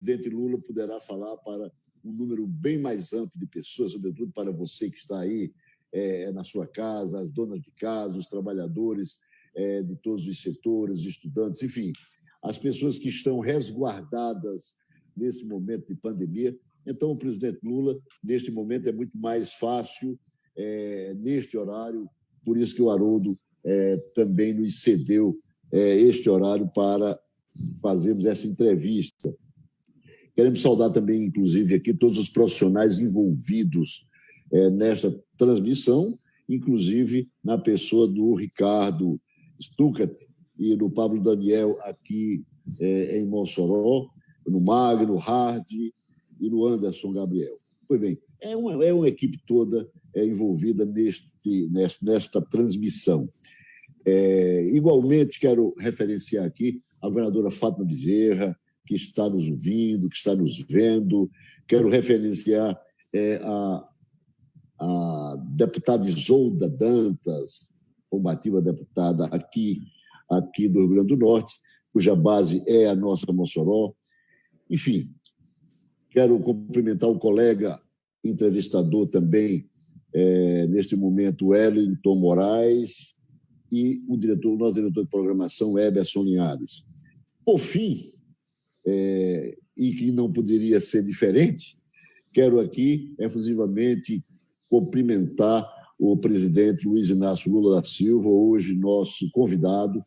presidente Lula poderá falar para um número bem mais amplo de pessoas, sobretudo para você que está aí na sua casa, as donas de casa, os trabalhadores de todos os setores, estudantes, enfim, as pessoas que estão resguardadas nesse momento de pandemia. Então, o presidente Lula, neste momento, é muito mais fácil, neste horário, por isso que o Haroldo também nos cedeu este horário para fazermos essa entrevista. Queremos saudar também, inclusive, aqui todos os profissionais envolvidos nesta transmissão, inclusive na pessoa do Ricardo Stuckert e do Pablo Daniel aqui em Mossoró, no Magno, Hard e no Anderson Gabriel. Pois bem, é uma equipe toda envolvida nesta transmissão. Igualmente, quero referenciar aqui a governadora Fátima Bezerra, que está nos ouvindo, que está nos vendo. Quero referenciar a deputada Isolda Dantas, combativa deputada aqui do Rio Grande do Norte, cuja base é a nossa Mossoró. Enfim, quero cumprimentar o colega entrevistador também, neste momento, Wellington Moraes, e o nosso diretor de programação, Eberson Linhares. Por fim, e que não poderia ser diferente, quero aqui efusivamente cumprimentar o presidente Luiz Inácio Lula da Silva, hoje nosso convidado,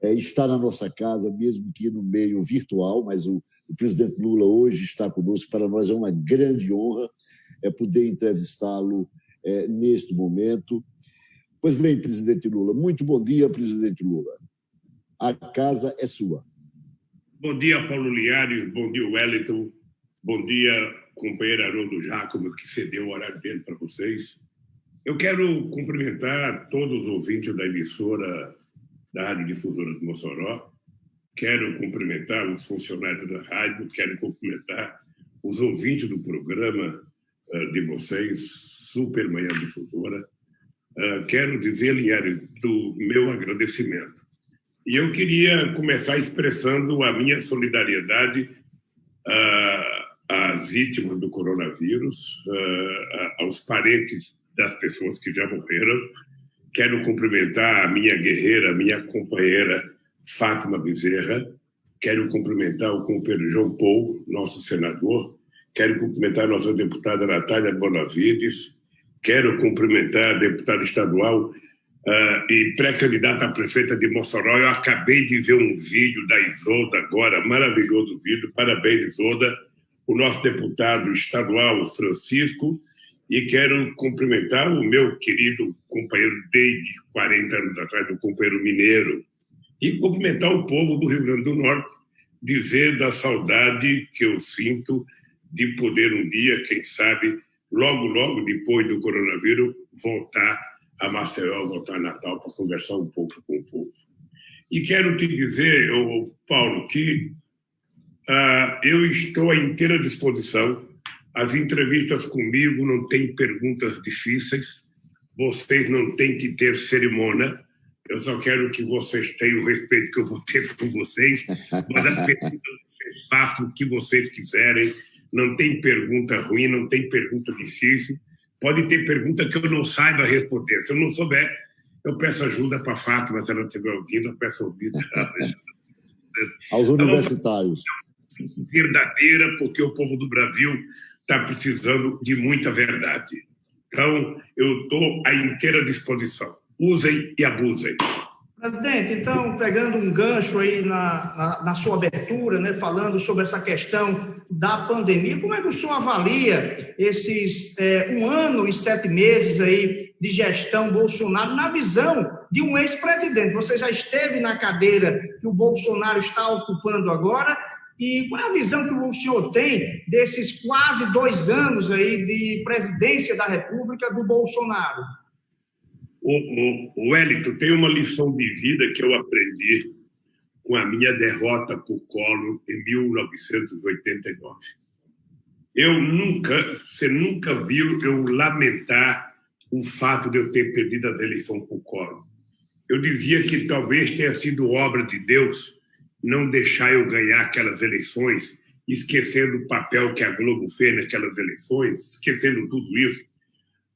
está na nossa casa, mesmo que no meio virtual, mas o presidente Lula hoje está conosco. Para nós é uma grande honra poder entrevistá-lo neste momento. Pois bem, presidente Lula, muito bom dia, presidente Lula. A casa é sua. Bom dia, Paulo Linhares, bom dia, Wellington, bom dia, companheiro Haroldo Giacomo, que cedeu o horário dele para vocês. Eu quero cumprimentar todos os ouvintes da emissora da Rádio Difusora de Mossoró, quero cumprimentar os funcionários da rádio, quero cumprimentar os ouvintes do programa de vocês, Super Manhã Difusora. Quero dizer, Linhares, do meu agradecimento. E eu queria começar expressando a minha solidariedade às vítimas do coronavírus, aos parentes das pessoas que já morreram. Quero cumprimentar a minha guerreira, a minha companheira Fátima Bezerra. Quero cumprimentar o companheiro João Paulo, nosso senador. Quero cumprimentar a nossa deputada Natália Bonavides. Quero cumprimentar a deputada estadual e pré-candidata a prefeita de Mossoró. Eu acabei de ver um vídeo da Isolda agora, maravilhoso vídeo. Parabéns, Isolda. O nosso deputado estadual, Francisco. E quero cumprimentar o meu querido companheiro desde 40 anos atrás, o companheiro mineiro. E cumprimentar o povo do Rio Grande do Norte, dizer da saudade que eu sinto de poder um dia, quem sabe, logo depois do coronavírus, voltar a Maceió, voltar a Natal para conversar um pouco com o povo. E quero te dizer, Paulo, que eu estou à inteira disposição. As entrevistas comigo não têm perguntas difíceis, vocês não têm que ter cerimônia, eu só quero que vocês tenham o respeito que eu vou ter por vocês, mas as perguntas vocês façam o que vocês quiserem, não tem pergunta ruim, não tem pergunta difícil, pode ter pergunta que eu não saiba responder, se eu não souber, eu peço ajuda para a Fátima, se ela estiver ouvindo, eu peço ajuda aos universitários. Verdadeira, porque o povo do Brasil está precisando de muita verdade. Então, eu estou à inteira disposição. Usem e abusem. Presidente, então, pegando um gancho aí na sua abertura, né, falando sobre essa questão da pandemia, como é que o senhor avalia esses 1 ano e 7 meses aí de gestão Bolsonaro na visão de um ex-presidente? Você já esteve na cadeira que o Bolsonaro está ocupando agora, e qual é a visão que o senhor tem desses quase 2 anos aí de presidência da República do Bolsonaro? O Wellington, tem uma lição de vida que eu aprendi com a minha derrota para o Collor em 1989. Você nunca viu eu lamentar o fato de eu ter perdido as eleições para o Collor. Eu dizia que talvez tenha sido obra de Deus não deixar eu ganhar aquelas eleições esquecendo o papel que a Globo fez naquelas eleições, esquecendo tudo isso,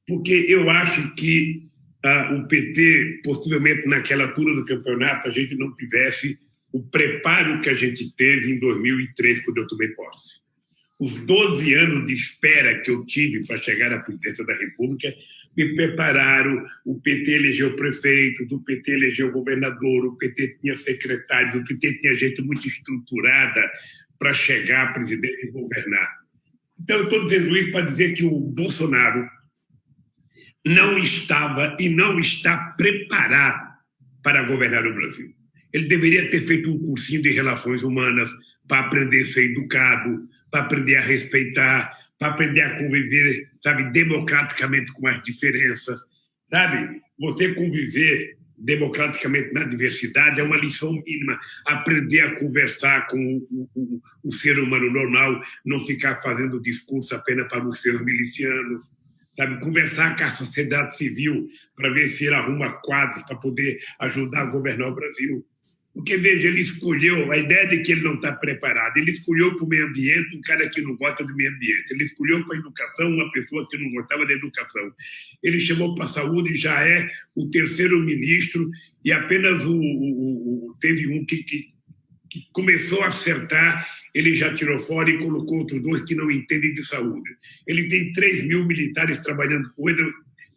porque eu acho que o PT, possivelmente naquela altura do campeonato, a gente não tivesse o preparo que a gente teve em 2003, quando eu tomei posse. Os 12 anos de espera que eu tive para chegar à presidência da República me prepararam. O PT elegeu prefeito, o PT elegeu governador, o PT tinha secretário, o PT tinha gente muito estruturada para chegar à presidência e governar. Então, eu estou dizendo isso para dizer que o Bolsonaro não estava e não está preparado para governar o Brasil. Ele deveria ter feito um cursinho de relações humanas para aprender a ser educado, para aprender a respeitar, para aprender a conviver, sabe, democraticamente com as diferenças, sabe? Você conviver democraticamente na diversidade é uma lição mínima. Aprender a conversar com o ser humano normal, não ficar fazendo discurso apenas para os seus milicianos, sabe? Conversar com a sociedade civil para ver se ele arruma quadros para poder ajudar a governar o Brasil. Porque, veja, ele escolheu, a ideia de que ele não está preparado, ele escolheu para o meio ambiente um cara que não gosta do meio ambiente, ele escolheu para a educação uma pessoa que não gostava da educação, ele chamou para a saúde, já é o terceiro ministro, e apenas teve um que começou a acertar, ele já tirou fora e colocou outros dois que não entendem de saúde. Ele tem 3 mil militares trabalhando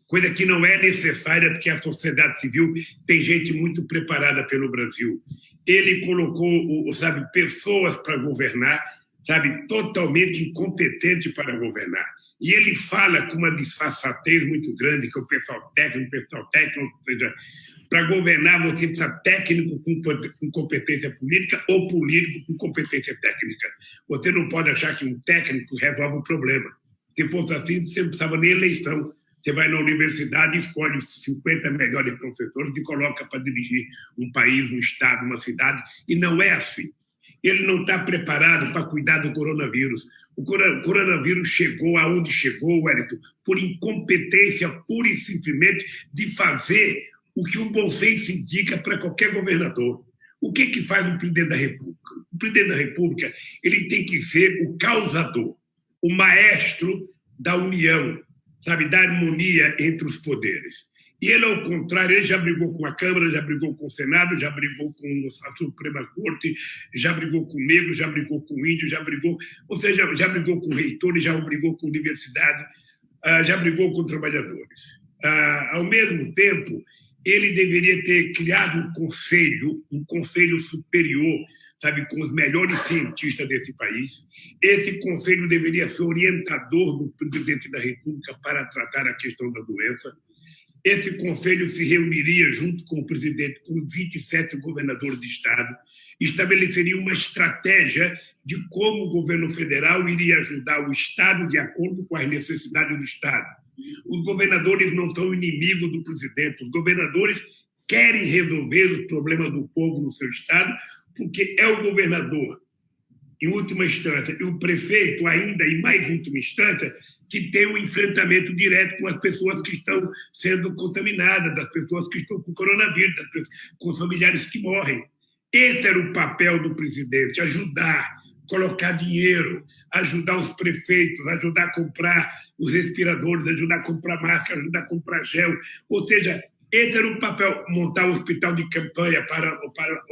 coisa que não é necessária, porque a sociedade civil tem gente muito preparada pelo Brasil. Ele colocou, sabe, pessoas para governar, sabe, totalmente incompetente para governar. E ele fala com uma disfarçatez muito grande, que o pessoal técnico, ou seja, para governar você precisa técnico com competência política ou político com competência técnica. Você não pode achar que um técnico resolve o problema. Se fosse assim, você não precisava nem eleição. Você vai na universidade, escolhe os 50 melhores professores e coloca para dirigir um país, um estado, uma cidade, e não é assim. Ele não está preparado para cuidar do coronavírus. O coronavírus chegou aonde chegou, Wellington, por incompetência pura e simplesmente de fazer o que um bom senso indica para qualquer governador. O que faz o presidente da República? O presidente da República ele tem que ser o causador, o maestro da união, sabe, da harmonia entre os poderes. E ele, ao contrário, ele já brigou com a Câmara, já brigou com o Senado, já brigou com a Suprema Corte, já brigou com o negro, já brigou com o índio, já brigou, ou seja, já brigou com reitores, já brigou com a universidade, já brigou com trabalhadores. Ao mesmo tempo, ele deveria ter criado um conselho superior, sabe, com os melhores cientistas desse país. Esse conselho deveria ser orientador do presidente da República para tratar a questão da doença. Esse conselho se reuniria junto com o presidente, com 27 governadores de estado, estabeleceria uma estratégia de como o governo federal iria ajudar o estado de acordo com as necessidades do estado. Os governadores não são inimigos do presidente, os governadores querem resolver os problemas do povo no seu estado, porque é o governador, em última instância, e o prefeito, ainda em mais última instância, que tem um enfrentamento direto com as pessoas que estão sendo contaminadas, das pessoas que estão com coronavírus, com os familiares que morrem. Esse era o papel do presidente, ajudar, colocar dinheiro, ajudar os prefeitos, ajudar a comprar os respiradores, ajudar a comprar máscara, ajudar a comprar gel, ou seja, esse era o papel, montar um hospital de campanha para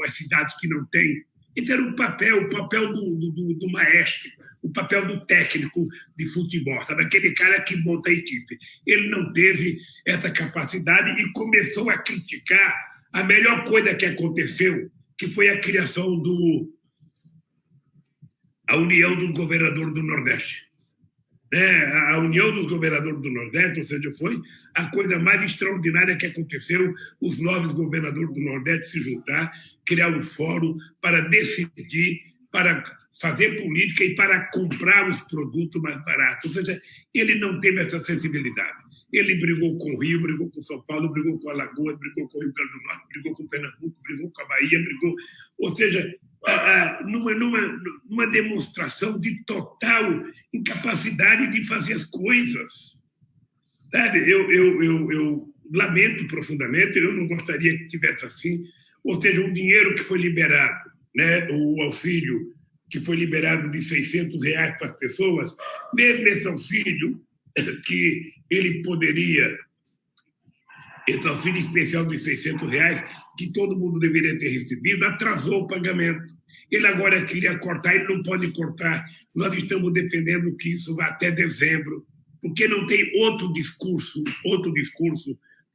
as cidades que não têm. Esse era o papel do maestro, o papel do técnico de futebol, sabe? Aquele cara que monta a equipe. Ele não teve essa capacidade e começou a criticar a melhor coisa que aconteceu, que foi a criação a União dos Governadores do Nordeste. A União dos Governadores do Nordeste, ou seja, foi a coisa mais extraordinária que aconteceu, os 9 governadores do Nordeste se juntar, criar um fórum para decidir, para fazer política e para comprar os produtos mais baratos. Ou seja, ele não teve essa sensibilidade. Ele brigou com o Rio, brigou com São Paulo, brigou com Alagoas, brigou com o Rio Grande do Norte, brigou com Pernambuco, brigou com a Bahia, brigou... Ou seja, numa demonstração de total incapacidade de fazer as coisas. Sabe? Eu lamento profundamente, eu não gostaria que tivesse assim. Ou seja, o dinheiro que foi liberado, né, o auxílio que foi liberado de R$600 para as pessoas, mesmo esse auxílio que ele poderia, esse auxílio especial de R$600, que todo mundo deveria ter recebido, atrasou o pagamento. Ele agora queria cortar, ele não pode cortar. Nós estamos defendendo que isso vá até dezembro, porque não tem outro discurso,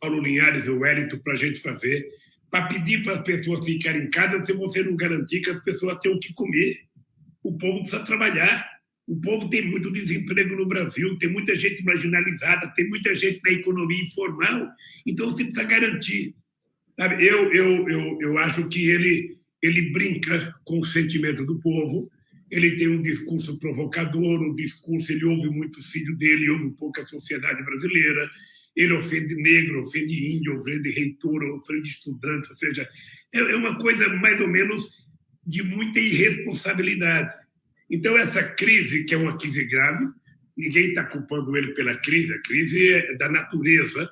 Paulo Linhares e Wellington, para a gente fazer, para pedir para as pessoas ficarem em casa se você não garantir que as pessoas tenham o que comer. O povo precisa trabalhar. O povo tem muito desemprego no Brasil, tem muita gente marginalizada, tem muita gente na economia informal, então você precisa garantir. Sabe? Eu acho que ele brinca com o sentimento do povo, ele tem um discurso provocador, ele ouve muito o filho dele, ouve um pouco a sociedade brasileira, ele ofende negro, ofende índio, ofende reitor, ofende estudante, ou seja, é uma coisa mais ou menos de muita irresponsabilidade. Então, essa crise, que é uma crise grave, ninguém está culpando ele pela crise, a crise é da natureza,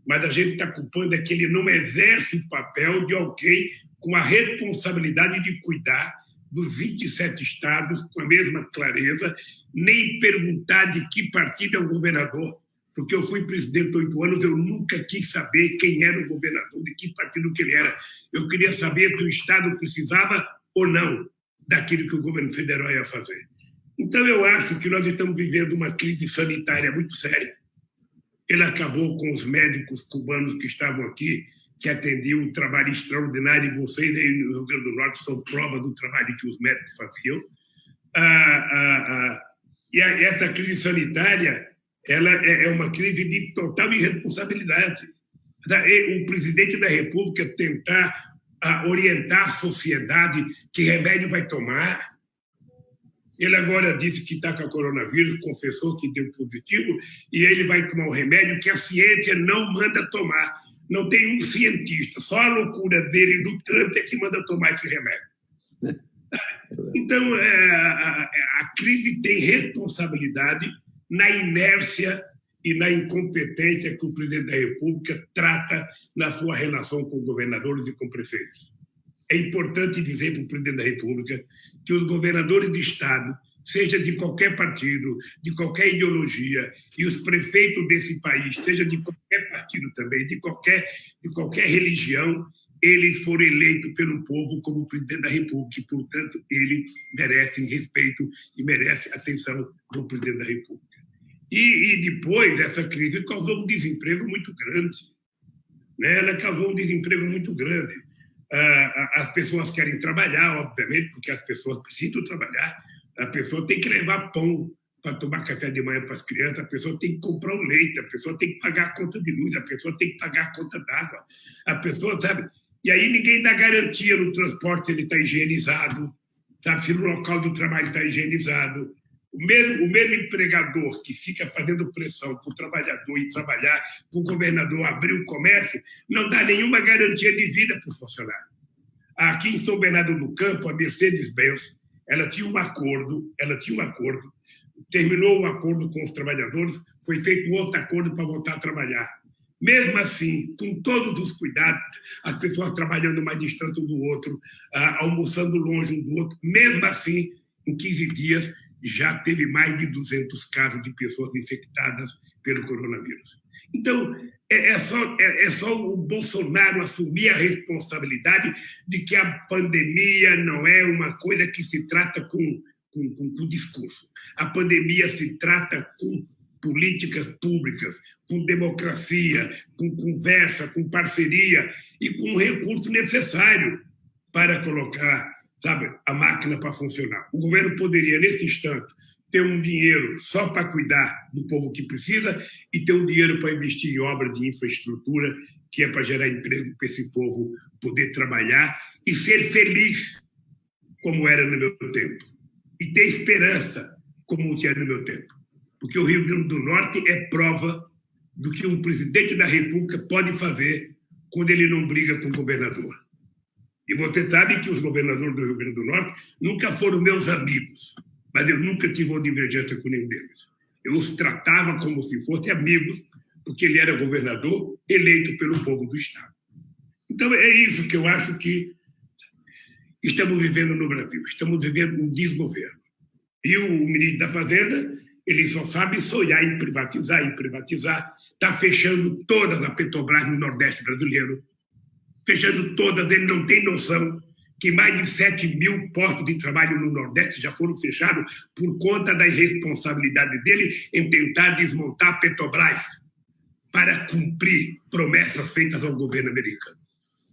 mas a gente está culpando é que ele não exerce o papel de alguém com a responsabilidade de cuidar dos 27 estados com a mesma clareza, nem perguntar de que partido é o governador, porque eu fui presidente 8 anos, eu nunca quis saber quem era o governador, de que partido que ele era. Eu queria saber se o estado precisava ou não daquilo que o governo federal ia fazer. Então, eu acho que nós estamos vivendo uma crise sanitária muito séria. Ele acabou com os médicos cubanos que estavam aqui, que atendiam um trabalho extraordinário, e vocês aí no Rio Grande do Norte são prova do trabalho que os médicos faziam. E essa crise sanitária ela é uma crise de total irresponsabilidade. O presidente da República tentar orientar a sociedade que remédio vai tomar. Ele agora disse que está com a coronavírus, confessou que deu positivo, e ele vai tomar um remédio que a ciência não manda tomar. Não tem um cientista, só a loucura dele e do Trump é que manda tomar esse remédio. Então, a crise tem responsabilidade na inércia e na incompetência que o presidente da República trata na sua relação com governadores e com prefeitos. É importante dizer para o presidente da República que os governadores de estado, seja de qualquer partido, de qualquer ideologia, e os prefeitos desse país, seja de qualquer partido também, de qualquer religião, eles foram eleitos pelo povo como presidente da República e, portanto, ele merece respeito e merece atenção do presidente da República. E depois, essa crise causou um desemprego muito grande. Né? Ela causou um desemprego muito grande. As pessoas querem trabalhar, obviamente, porque as pessoas precisam trabalhar. A pessoa tem que levar pão para tomar café de manhã para as crianças, a pessoa tem que comprar o leite, a pessoa tem que pagar a conta de luz, a pessoa tem que pagar a conta d'água. A pessoa, sabe? E aí ninguém dá garantia no transporte se ele está higienizado, sabe? Se no local do trabalho está higienizado. O mesmo empregador que fica fazendo pressão para o trabalhador ir trabalhar, para o governador abrir o comércio, não dá nenhuma garantia de vida para o funcionário. Aqui em São Bernardo do Campo, a Mercedes-Benz, ela tinha um acordo, terminou o acordo com os trabalhadores, foi feito outro acordo para voltar a trabalhar. Mesmo assim, com todos os cuidados, as pessoas trabalhando mais distante um do outro, almoçando longe um do outro, mesmo assim, em 15 dias, já teve mais de 200 casos de pessoas infectadas pelo coronavírus. Então, é só o Bolsonaro assumir a responsabilidade de que a pandemia não é uma coisa que se trata com discurso. A pandemia se trata com políticas públicas, com democracia, com conversa, com parceria e com o recurso necessário para colocar, sabe, a máquina para funcionar. O governo poderia, nesse instante, ter um dinheiro só para cuidar do povo que precisa e ter um dinheiro para investir em obra de infraestrutura, que é para gerar emprego para esse povo poder trabalhar e ser feliz, como era no meu tempo, e ter esperança, como tinha no meu tempo. Porque o Rio Grande do Norte é prova do que um presidente da República pode fazer quando ele não briga com o governador. E você sabe que os governadores do Rio Grande do Norte nunca foram meus amigos, mas eu nunca tive uma divergência com nenhum deles. Eu os tratava como se fossem amigos, porque ele era governador eleito pelo povo do Estado. Então, é isso que eu acho que... estamos vivendo no Brasil. Estamos vivendo um desgoverno. E o ministro da Fazenda, ele só sabe sonhar em privatizar, está fechando todas as Petrobras no Nordeste brasileiro, fechando todas. Ele não tem noção que mais de 7 mil postos de trabalho no Nordeste já foram fechados por conta da irresponsabilidade dele em tentar desmontar a Petrobras para cumprir promessas feitas ao governo americano.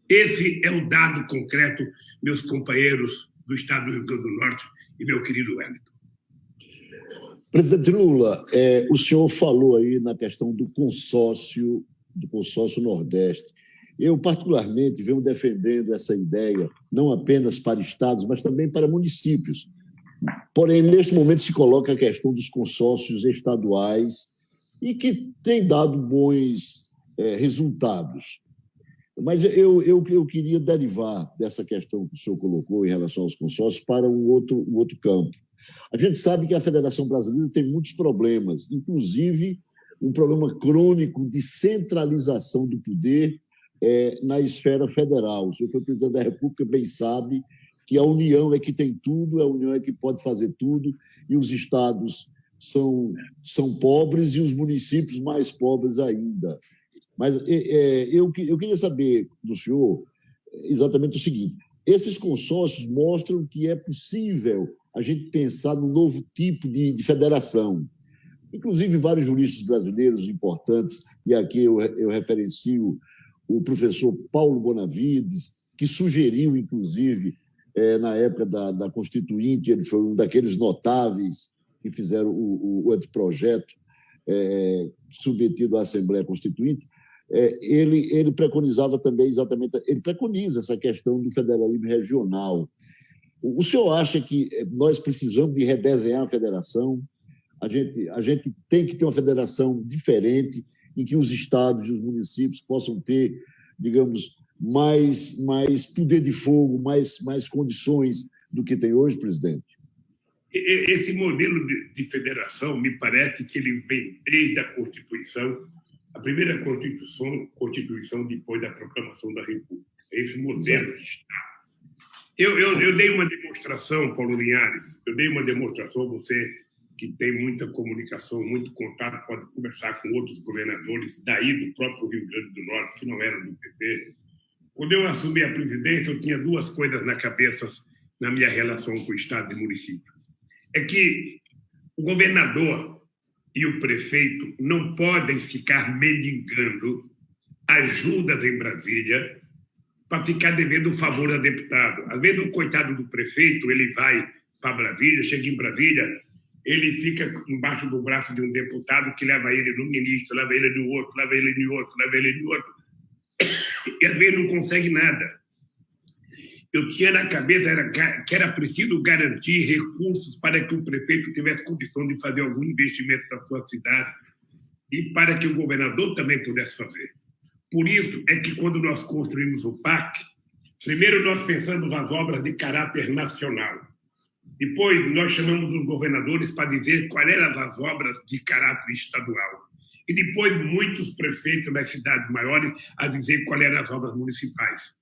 Esse é o dado concreto, meus companheiros do Estado do Rio Grande do Norte e meu querido Wellington. Presidente Lula, o senhor falou aí na questão do consórcio Nordeste. Eu, particularmente, venho defendendo essa ideia, não apenas para estados, mas também para municípios. Porém, neste momento se coloca a questão dos consórcios estaduais e que tem dado bons resultados. Mas eu queria derivar dessa questão que o senhor colocou em relação aos consórcios para um outro campo. A gente sabe que a Federação Brasileira tem muitos problemas, inclusive um problema crônico de centralização do poder na esfera federal. O senhor foi presidente da República, bem sabe que a União é que tem tudo, a União é que pode fazer tudo, e os estados são pobres e os municípios mais pobres ainda. Mas eu queria saber do senhor exatamente o seguinte: esses consórcios mostram que é possível a gente pensar num novo tipo de federação. Inclusive, vários juristas brasileiros importantes, e aqui eu referencio o professor Paulo Bonavides, que sugeriu, inclusive, na época da Constituinte, ele foi um daqueles notáveis que fizeram o anteprojeto submetido à Assembleia Constituinte. Ele preconizava também ele preconiza essa questão do federalismo regional. O senhor acha que nós precisamos de redesenhar a federação? A gente tem que ter uma federação diferente, em que os estados e os municípios possam ter, digamos, mais poder de fogo, mais condições do que tem hoje, presidente? Esse modelo de federação, me parece que ele vem desde a Constituição, a primeira Constituição depois da proclamação da República. É esse modelo que está. Eu dei uma demonstração, Paulo Linhares, você que tem muita comunicação, muito contato, pode conversar com outros governadores daí do próprio Rio Grande do Norte, que não eram do PT. Quando eu assumi a presidência, eu tinha duas coisas na cabeça na minha relação com o Estado e município. É que o governador e o prefeito não podem ficar mendigando ajudas em Brasília para ficar devendo um favor a deputado. Às vezes, o coitado do prefeito, ele vai para Brasília, chega em Brasília, ele fica embaixo do braço de um deputado que leva ele no ministro, leva ele no outro, leva ele no outro, leva ele no outro. E às vezes não consegue nada. Eu tinha na cabeça que era preciso garantir recursos para que o prefeito tivesse condição de fazer algum investimento na sua cidade e para que o governador também pudesse fazer. Por isso é que, quando nós construímos o PAC, primeiro nós pensamos as obras de caráter nacional. Depois nós chamamos os governadores para dizer quais eram as obras de caráter estadual. E depois muitos prefeitos das cidades maiores a dizer quais eram as obras municipais.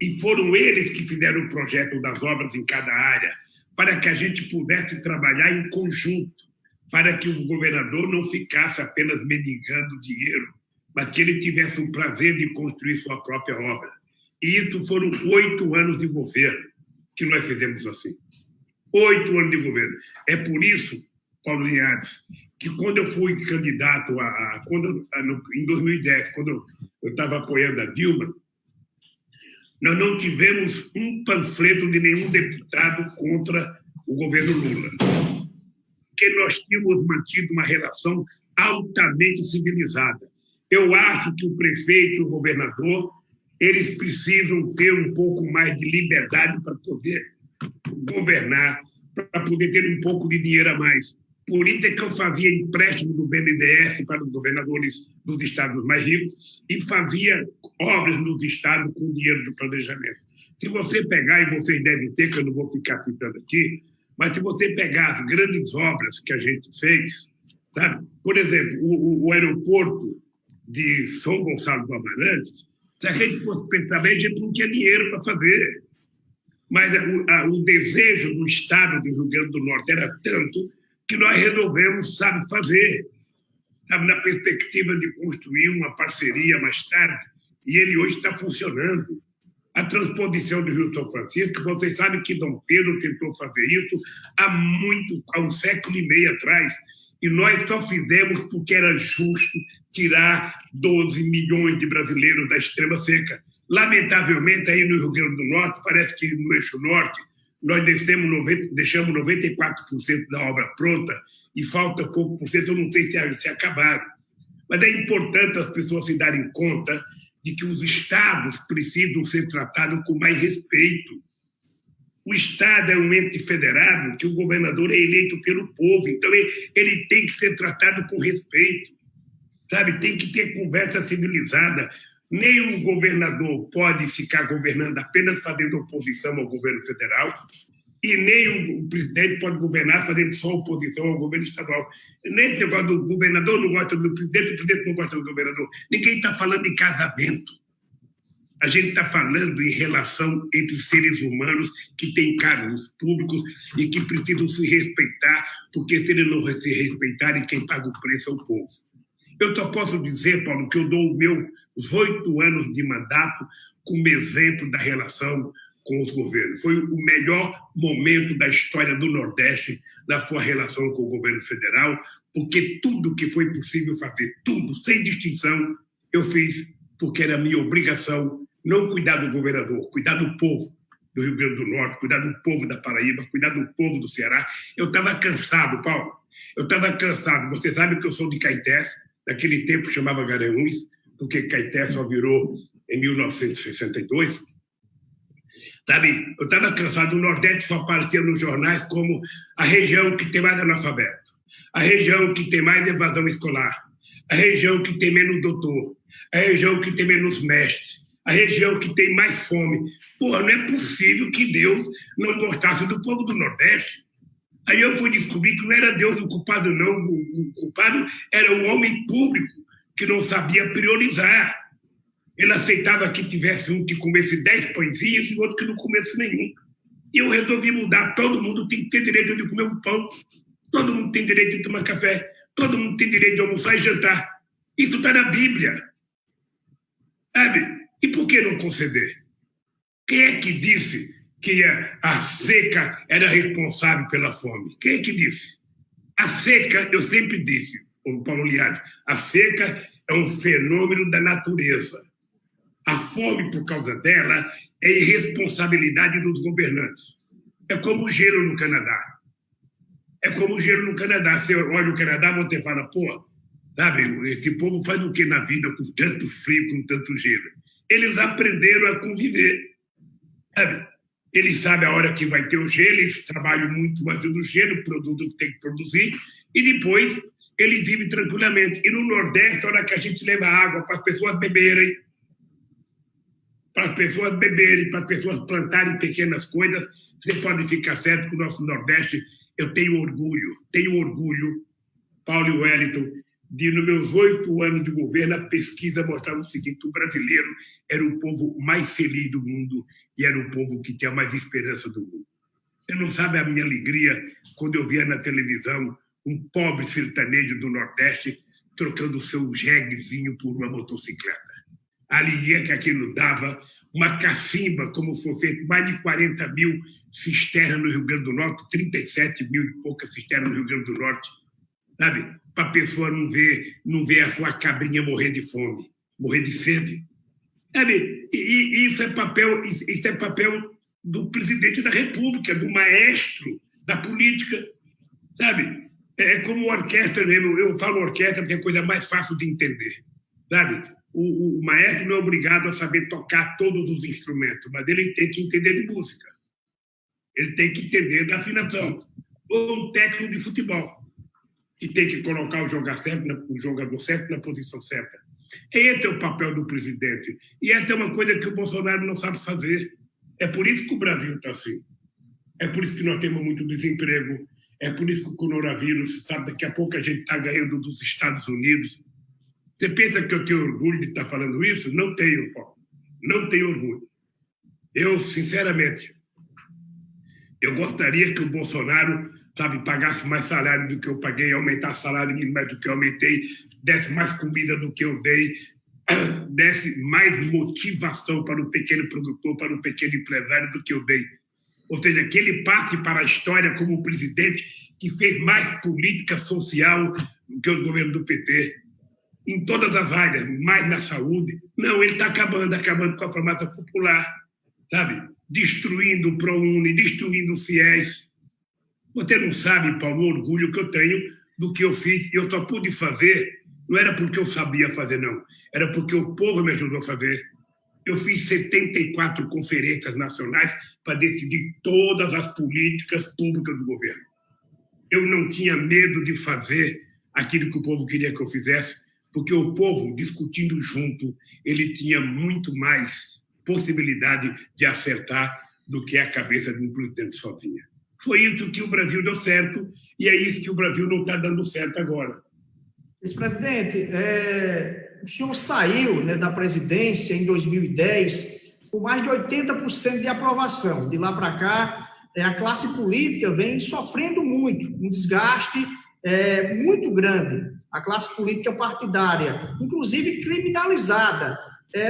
E foram eles que fizeram o projeto das obras em cada área, para que a gente pudesse trabalhar em conjunto, para que o governador não ficasse apenas mendigando dinheiro, mas que ele tivesse o prazer de construir sua própria obra. E isso foram 8 anos de governo que nós fizemos assim. 8 anos de governo. É por isso, Paulo Linhares, que quando eu fui candidato, em 2010, quando eu estava apoiando a Dilma, nós não tivemos um panfleto de nenhum deputado contra o governo Lula. Porque nós tínhamos mantido uma relação altamente civilizada. Eu acho que o prefeito e o governador, eles precisam ter um pouco mais de liberdade para poder governar, para poder ter um pouco de dinheiro a mais. Por isso é que eu fazia empréstimo do BNDES para os governadores dos estados mais ricos e fazia obras nos estados com dinheiro do planejamento. Se você pegar, e vocês devem ter, que eu não vou ficar citando aqui, mas se você pegar as grandes obras que a gente fez, sabe? Por exemplo, o aeroporto de São Gonçalo do Amarante, se a gente fosse pensar bem, a gente não tinha dinheiro para fazer. mas o desejo do Estado do Rio Grande do Norte era tanto que nós resolvemos, fazer, na perspectiva de construir uma parceria mais tarde, e ele hoje está funcionando. A transposição do Rio São Francisco, vocês sabem que Dom Pedro tentou fazer isso há um século e meio atrás, e nós só fizemos porque era justo tirar 12 milhões de brasileiros da extrema seca. Lamentavelmente, aí no Rio Grande do Norte, parece que no Eixo Norte, nós deixamos 94% da obra pronta e falta pouco por cento, eu não sei se acabaram. Mas é importante as pessoas se darem conta de que os estados precisam ser tratados com mais respeito. O Estado é um ente federado que o governador é eleito pelo povo, então ele tem que ser tratado com respeito, tem que ter conversa civilizada. Nem o governador pode ficar governando apenas fazendo oposição ao governo federal, e nem o presidente pode governar fazendo só oposição ao governo estadual. Nem esse negócio do governador não gosta do presidente, o presidente não gosta do governador. Ninguém está falando em casamento. A gente está falando em relação entre seres humanos que têm cargos públicos e que precisam se respeitar, porque se eles não se respeitarem, quem paga o preço é o povo. Eu só posso dizer, Paulo, que eu dou os 8 anos de mandato como exemplo da relação com os governos. Foi o melhor momento da história do Nordeste na sua relação com o governo federal, porque tudo que foi possível fazer, tudo, sem distinção, eu fiz porque era minha obrigação não cuidar do governador, cuidar do povo do Rio Grande do Norte, cuidar do povo da Paraíba, cuidar do povo do Ceará. Eu estava cansado, Paulo. Eu estava cansado. Você sabe que eu sou de Caetés, naquele tempo chamava Garanhuns, porque Caetés só virou em 1962. Eu estava cansado. O Nordeste só aparecia nos jornais como a região que tem mais analfabeto, a região que tem mais evasão escolar, a região que tem menos doutor, a região que tem menos mestre, a região que tem mais fome. Porra, não é possível que Deus não gostasse do povo do Nordeste. Aí eu fui descobrir que não era Deus o culpado, não. O culpado era o homem público que não sabia priorizar. Ele aceitava que tivesse um que comesse 10 pãezinhos e outro que não comesse nenhum. E eu resolvi mudar. Todo mundo tem que ter direito de comer um pão. Todo mundo tem direito de tomar café. Todo mundo tem direito de almoçar e jantar. Isso está na Bíblia. Sabe? E por que não conceder? Quem é que disse que a seca era responsável pela fome? Quem é que disse? A seca, eu sempre disse, Paulo Liade, a seca é um fenômeno da natureza. A fome, por causa dela, é irresponsabilidade dos governantes. É como o gelo no Canadá. Você olha o Canadá, você fala, pô, esse povo faz o que na vida com tanto frio, com tanto gelo? Eles aprenderam a conviver. Eles sabem a hora que vai ter o gelo, eles trabalham muito mais do gelo, o produto que tem que produzir, e depois eles vivem tranquilamente. E no Nordeste, a hora que a gente leva água para as pessoas beberem, para as pessoas plantarem pequenas coisas, você pode ficar certo que o nosso Nordeste, eu tenho orgulho, Paulo e Wellington, de, nos meus 8 anos de governo, a pesquisa mostrava o seguinte: o brasileiro era o povo mais feliz do mundo e era o povo que tinha mais esperança do mundo. Você não sabe a minha alegria quando eu via na televisão um pobre sertanejo do Nordeste trocando o seu jeguezinho por uma motocicleta. A alegria que aquilo dava, uma cacimba, como foi feito, mais de 40 mil cisternas no Rio Grande do Norte, 37 mil e poucas cisternas no Rio Grande do Norte, para a pessoa não ver a sua cabrinha morrer de fome, morrer de sede. E isso é papel do presidente da República, do maestro da política. É como orquestra mesmo. Eu falo orquestra porque é a coisa mais fácil de entender. O maestro não é obrigado a saber tocar todos os instrumentos, mas ele tem que entender de música. Ele tem que entender da afinação. Ou um técnico de futebol, que tem que colocar o jogador certo na posição certa. Esse é o papel do presidente. E essa é uma coisa que o Bolsonaro não sabe fazer. É por isso que o Brasil está assim. É por isso que nós temos muito desemprego. É por isso que o coronavírus, daqui a pouco a gente está ganhando dos Estados Unidos. Você pensa que eu tenho orgulho de estar falando isso? Não tenho, Paulo. Não tenho orgulho. Eu, sinceramente, Eu gostaria que o Bolsonaro, sabe, pagasse mais salário do que eu paguei, aumentasse salário mínimo mais do que eu aumentei, desse mais comida do que eu dei, desse mais motivação para o pequeno produtor, para o pequeno empresário do que eu dei. Ou seja, que ele passe para a história como o presidente que fez mais política social do que o governo do PT, em todas as áreas, mais na saúde. Não, ele está acabando com a farmácia popular, sabe? Destruindo o ProUni, destruindo o FIES. Você não sabe, Paulo, o orgulho que eu tenho do que eu fiz. Eu só pude fazer, não era porque eu sabia fazer, não. Era porque o povo me ajudou a fazer. Eu fiz 74 conferências nacionais para decidir todas as políticas públicas do governo. Eu não tinha medo de fazer aquilo que o povo queria que eu fizesse, porque o povo, discutindo junto, ele tinha muito mais possibilidade de acertar do que a cabeça de um presidente sozinha. Foi isso que o Brasil deu certo e é isso que o Brasil não está dando certo agora. Vice-presidente, o senhor saiu, né, da presidência em 2010 com mais de 80% de aprovação. De lá para cá, a classe política vem sofrendo muito, um desgaste muito grande. A classe política partidária, inclusive criminalizada.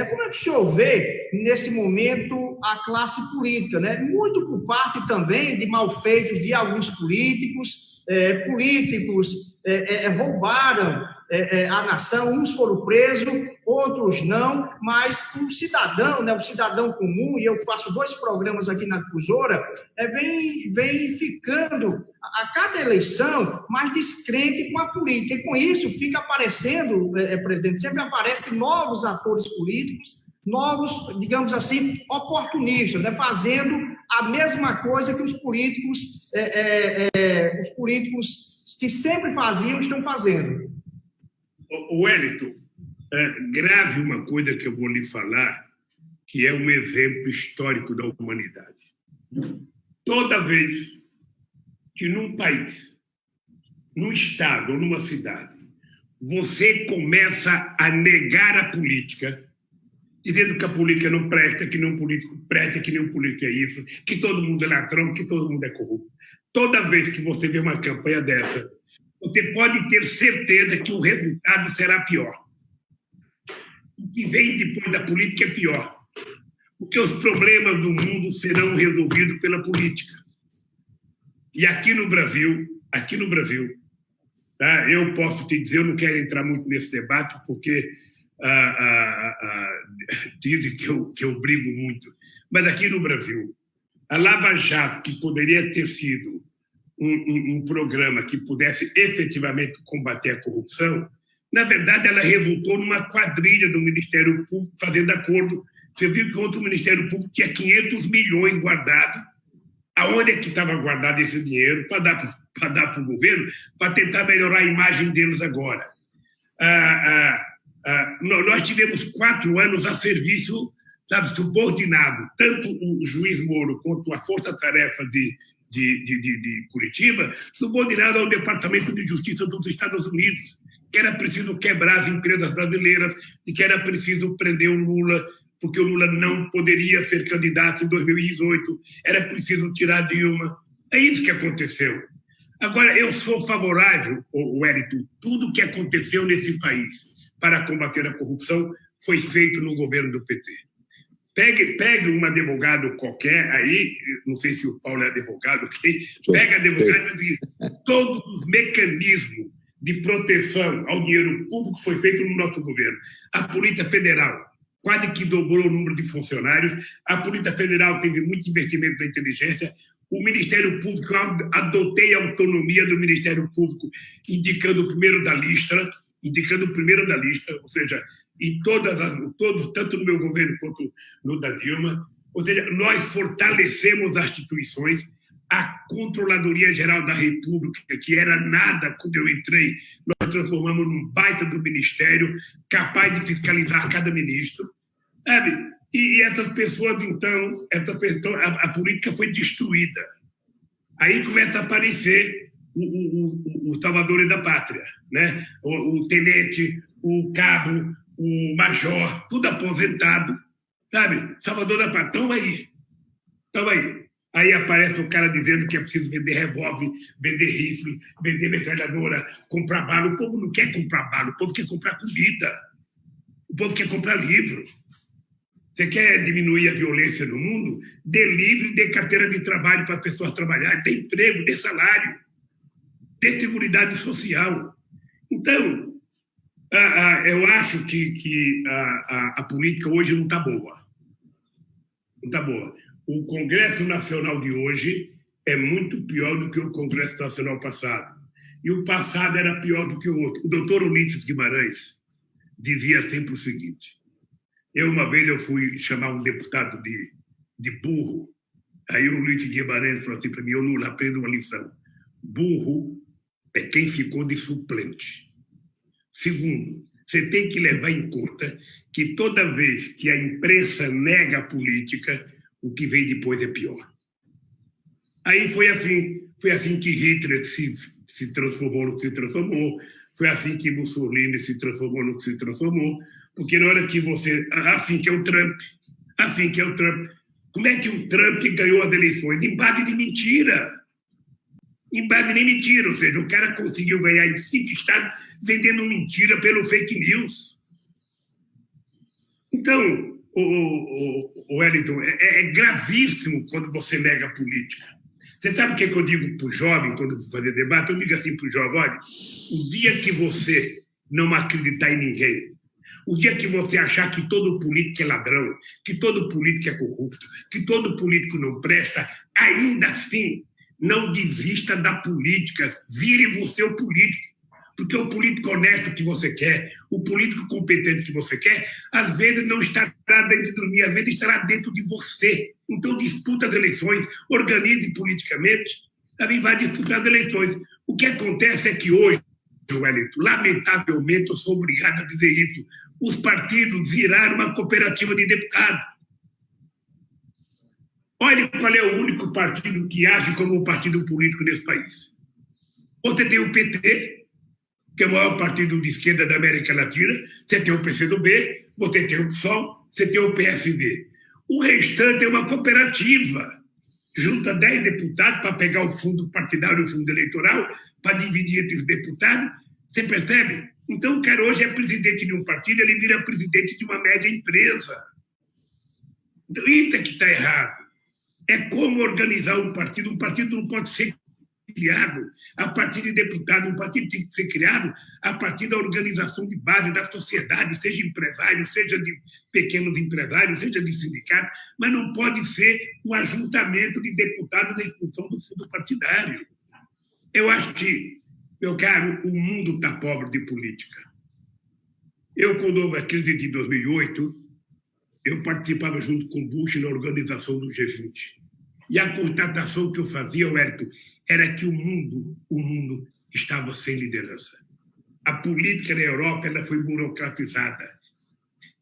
Como é que o senhor vê, nesse momento, a classe política, né? Muito por parte também de malfeitos de alguns políticos, roubaram a nação, uns foram presos, outros não, mas o cidadão, né, o cidadão comum, e eu faço 2 programas aqui na Difusora, vem ficando, a cada eleição, mais descrente com a política, e com isso fica aparecendo, presidente, sempre aparecem novos atores políticos, novos, digamos assim, oportunistas, né, fazendo a mesma coisa que os políticos que sempre faziam, estão fazendo. O Wellington, grave uma coisa que eu vou lhe falar, que é um exemplo histórico da humanidade. Toda vez que num país, num estado ou numa cidade, você começa a negar a política, dizendo que a política não presta, que nenhum político presta, que nenhum político é isso, que todo mundo é ladrão, que todo mundo é corrupto. Toda vez que você vê uma campanha dessa, você pode ter certeza que o resultado será pior. O que vem depois da política é pior. Porque os problemas do mundo serão resolvidos pela política. E aqui no Brasil, tá, eu posso te dizer, eu não quero entrar muito nesse debate, porque dizem que eu brigo muito, mas aqui no Brasil, a Lava Jato, que poderia ter sido um programa que pudesse efetivamente combater a corrupção, na verdade, ela resultou numa quadrilha do Ministério Público fazendo acordo. Você viu que ontem o Ministério Público tinha 500 milhões guardados. Aonde é que estava guardado esse dinheiro para dar para o governo, para tentar melhorar a imagem deles agora? Nós tivemos 4 anos a serviço, sabe, subordinado, tanto o juiz Moro quanto a Força-Tarefa de Curitiba, subordinado ao Departamento de Justiça dos Estados Unidos, que era preciso quebrar as empresas brasileiras e que era preciso prender o Lula, porque o Lula não poderia ser candidato em 2018, era preciso tirar Dilma. É isso que aconteceu. Agora, eu sou favorável, Wellington, tudo que aconteceu nesse país para combater a corrupção foi feito no governo do PT. Pegue um advogado qualquer aí, não sei se o Paulo é advogado, pega advogado e diz, todos os mecanismos de proteção ao dinheiro público foi feito no nosso governo. A Polícia Federal quase que dobrou o número de funcionários, a Polícia Federal teve muito investimento na inteligência, o Ministério Público, eu adotei a autonomia do Ministério Público, indicando o primeiro da lista, ou seja, em todos, tanto no meu governo quanto no da Dilma, ou seja, nós fortalecemos as instituições, a Controladoria Geral da República, que era nada quando eu entrei, nós transformamos num baita do ministério, capaz de fiscalizar cada ministro, sabe? E essas pessoas, então, a política foi destruída. Aí começa a aparecer os salvadores da pátria, né? O tenente, o cabo, o major, tudo aposentado, sabe? Salvador da pátria, estão aí. Aí aparece o cara dizendo que é preciso vender revólver, vender rifle, vender metralhadora, comprar bala. O povo não quer comprar bala, o povo quer comprar comida. O povo quer comprar livro. Você quer diminuir a violência no mundo? Dê livre, dê carteira de trabalho para as pessoas trabalharem, dê emprego, dê salário, dê seguridade social. Então, eu acho que a política hoje não está boa. Não está boa. O Congresso Nacional de hoje é muito pior do que o Congresso Nacional passado. E o passado era pior do que o outro. O doutor Ulisses Guimarães dizia sempre o seguinte: uma vez eu fui chamar um deputado de burro, aí o Ulisses Guimarães falou assim para mim: Lula, aprenda uma lição. Burro é quem ficou de suplente. Segundo, você tem que levar em conta que toda vez que a imprensa nega a política, o que vem depois é pior. Aí foi assim que Hitler se transformou no que se transformou, foi assim que Mussolini se transformou no que se transformou, porque na hora que você... Assim que é o Trump. Como é que o Trump ganhou as eleições? Em base de mentira. Em base de mentira, ou seja, o cara conseguiu ganhar em 5 estados vendendo mentira pelo fake news. Então, o Wellington, é gravíssimo quando você nega a política. Você sabe o que eu digo para o jovem quando eu vou fazer debate? Eu digo assim para o jovem: olha, o dia que você não acreditar em ninguém, o dia que você achar que todo político é ladrão, que todo político é corrupto, que todo político não presta, ainda assim, não desista da política, vire você o político. Porque o político honesto que você quer, o político competente que você quer, às vezes não estará dentro de mim, às vezes estará dentro de você. Então disputa as eleições, organize politicamente, também vai disputar as eleições. O que acontece é que hoje, Wellington, lamentavelmente, eu sou obrigado a dizer isso, os partidos viraram uma cooperativa de deputados. Olha qual é o único partido que age como um partido político nesse país. Você tem o PT, que é o maior partido de esquerda da América Latina, você tem o PCdoB, você tem o PSOL, você tem o PSD. O restante é uma cooperativa. Junta 10 deputados para pegar o fundo partidário, o fundo eleitoral, para dividir entre os deputados. Você percebe? Então, o cara hoje é presidente de um partido, ele vira presidente de uma média empresa. Então, isso é que está errado. É como organizar um partido. Um partido não pode ser criado a partir de deputado, um partido tem que ser criado a partir da organização de base da sociedade, seja empresário, seja de pequenos empresários, seja de sindicato, mas não pode ser um ajuntamento de deputados em função do fundo partidário. Eu acho que, meu caro, o mundo está pobre de política. Quando houve a crise de 2008, eu participava junto com Bush na organização do G20. E a constatação que eu fazia, Wellington, era que o mundo estava sem liderança. A política na Europa ela foi burocratizada.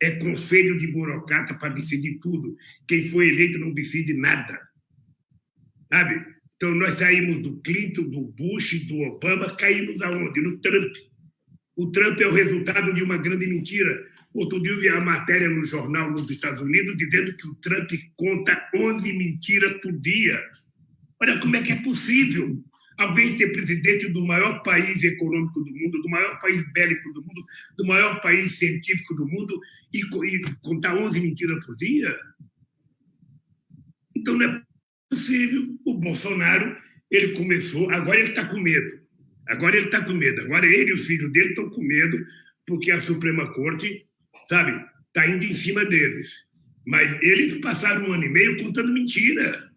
É conselho de burocrata para decidir tudo. Quem foi eleito não decide nada. Sabe? Então, nós saímos do Clinton, do Bush, do Obama, caímos aonde? No Trump. O Trump é o resultado de uma grande mentira. Outro dia eu vi a matéria no jornal nos Estados Unidos dizendo que o Trump conta 11 mentiras por dia. Olha como é que é possível alguém ser presidente do maior país econômico do mundo, do maior país bélico do mundo, do maior país científico do mundo e contar 11 mentiras por dia? Então não é possível. O Bolsonaro, ele começou, agora ele está com medo. Agora ele e os filhos dele estão com medo porque a Suprema Corte, sabe, está indo em cima deles. Mas eles passaram 1 ano e meio contando mentira.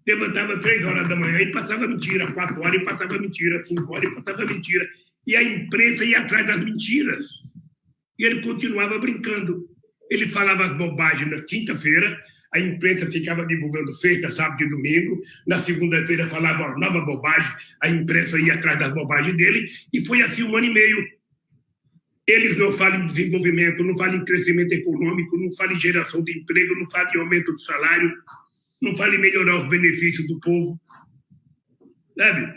Levantava 3 horas da manhã e passava mentira, 4 horas e passava mentira, 5 horas e passava mentira. E a imprensa ia atrás das mentiras. E ele continuava brincando. Ele falava as bobagens na quinta-feira, a imprensa ficava divulgando sexta, sábado e domingo. Na segunda-feira falava uma nova bobagem, a imprensa ia atrás das bobagens dele. E foi assim 1 ano e meio. Eles não falam em desenvolvimento, não falam em crescimento econômico, não falam em geração de emprego, não falam em aumento do salário, não falam em melhorar os benefícios do povo. Sabe?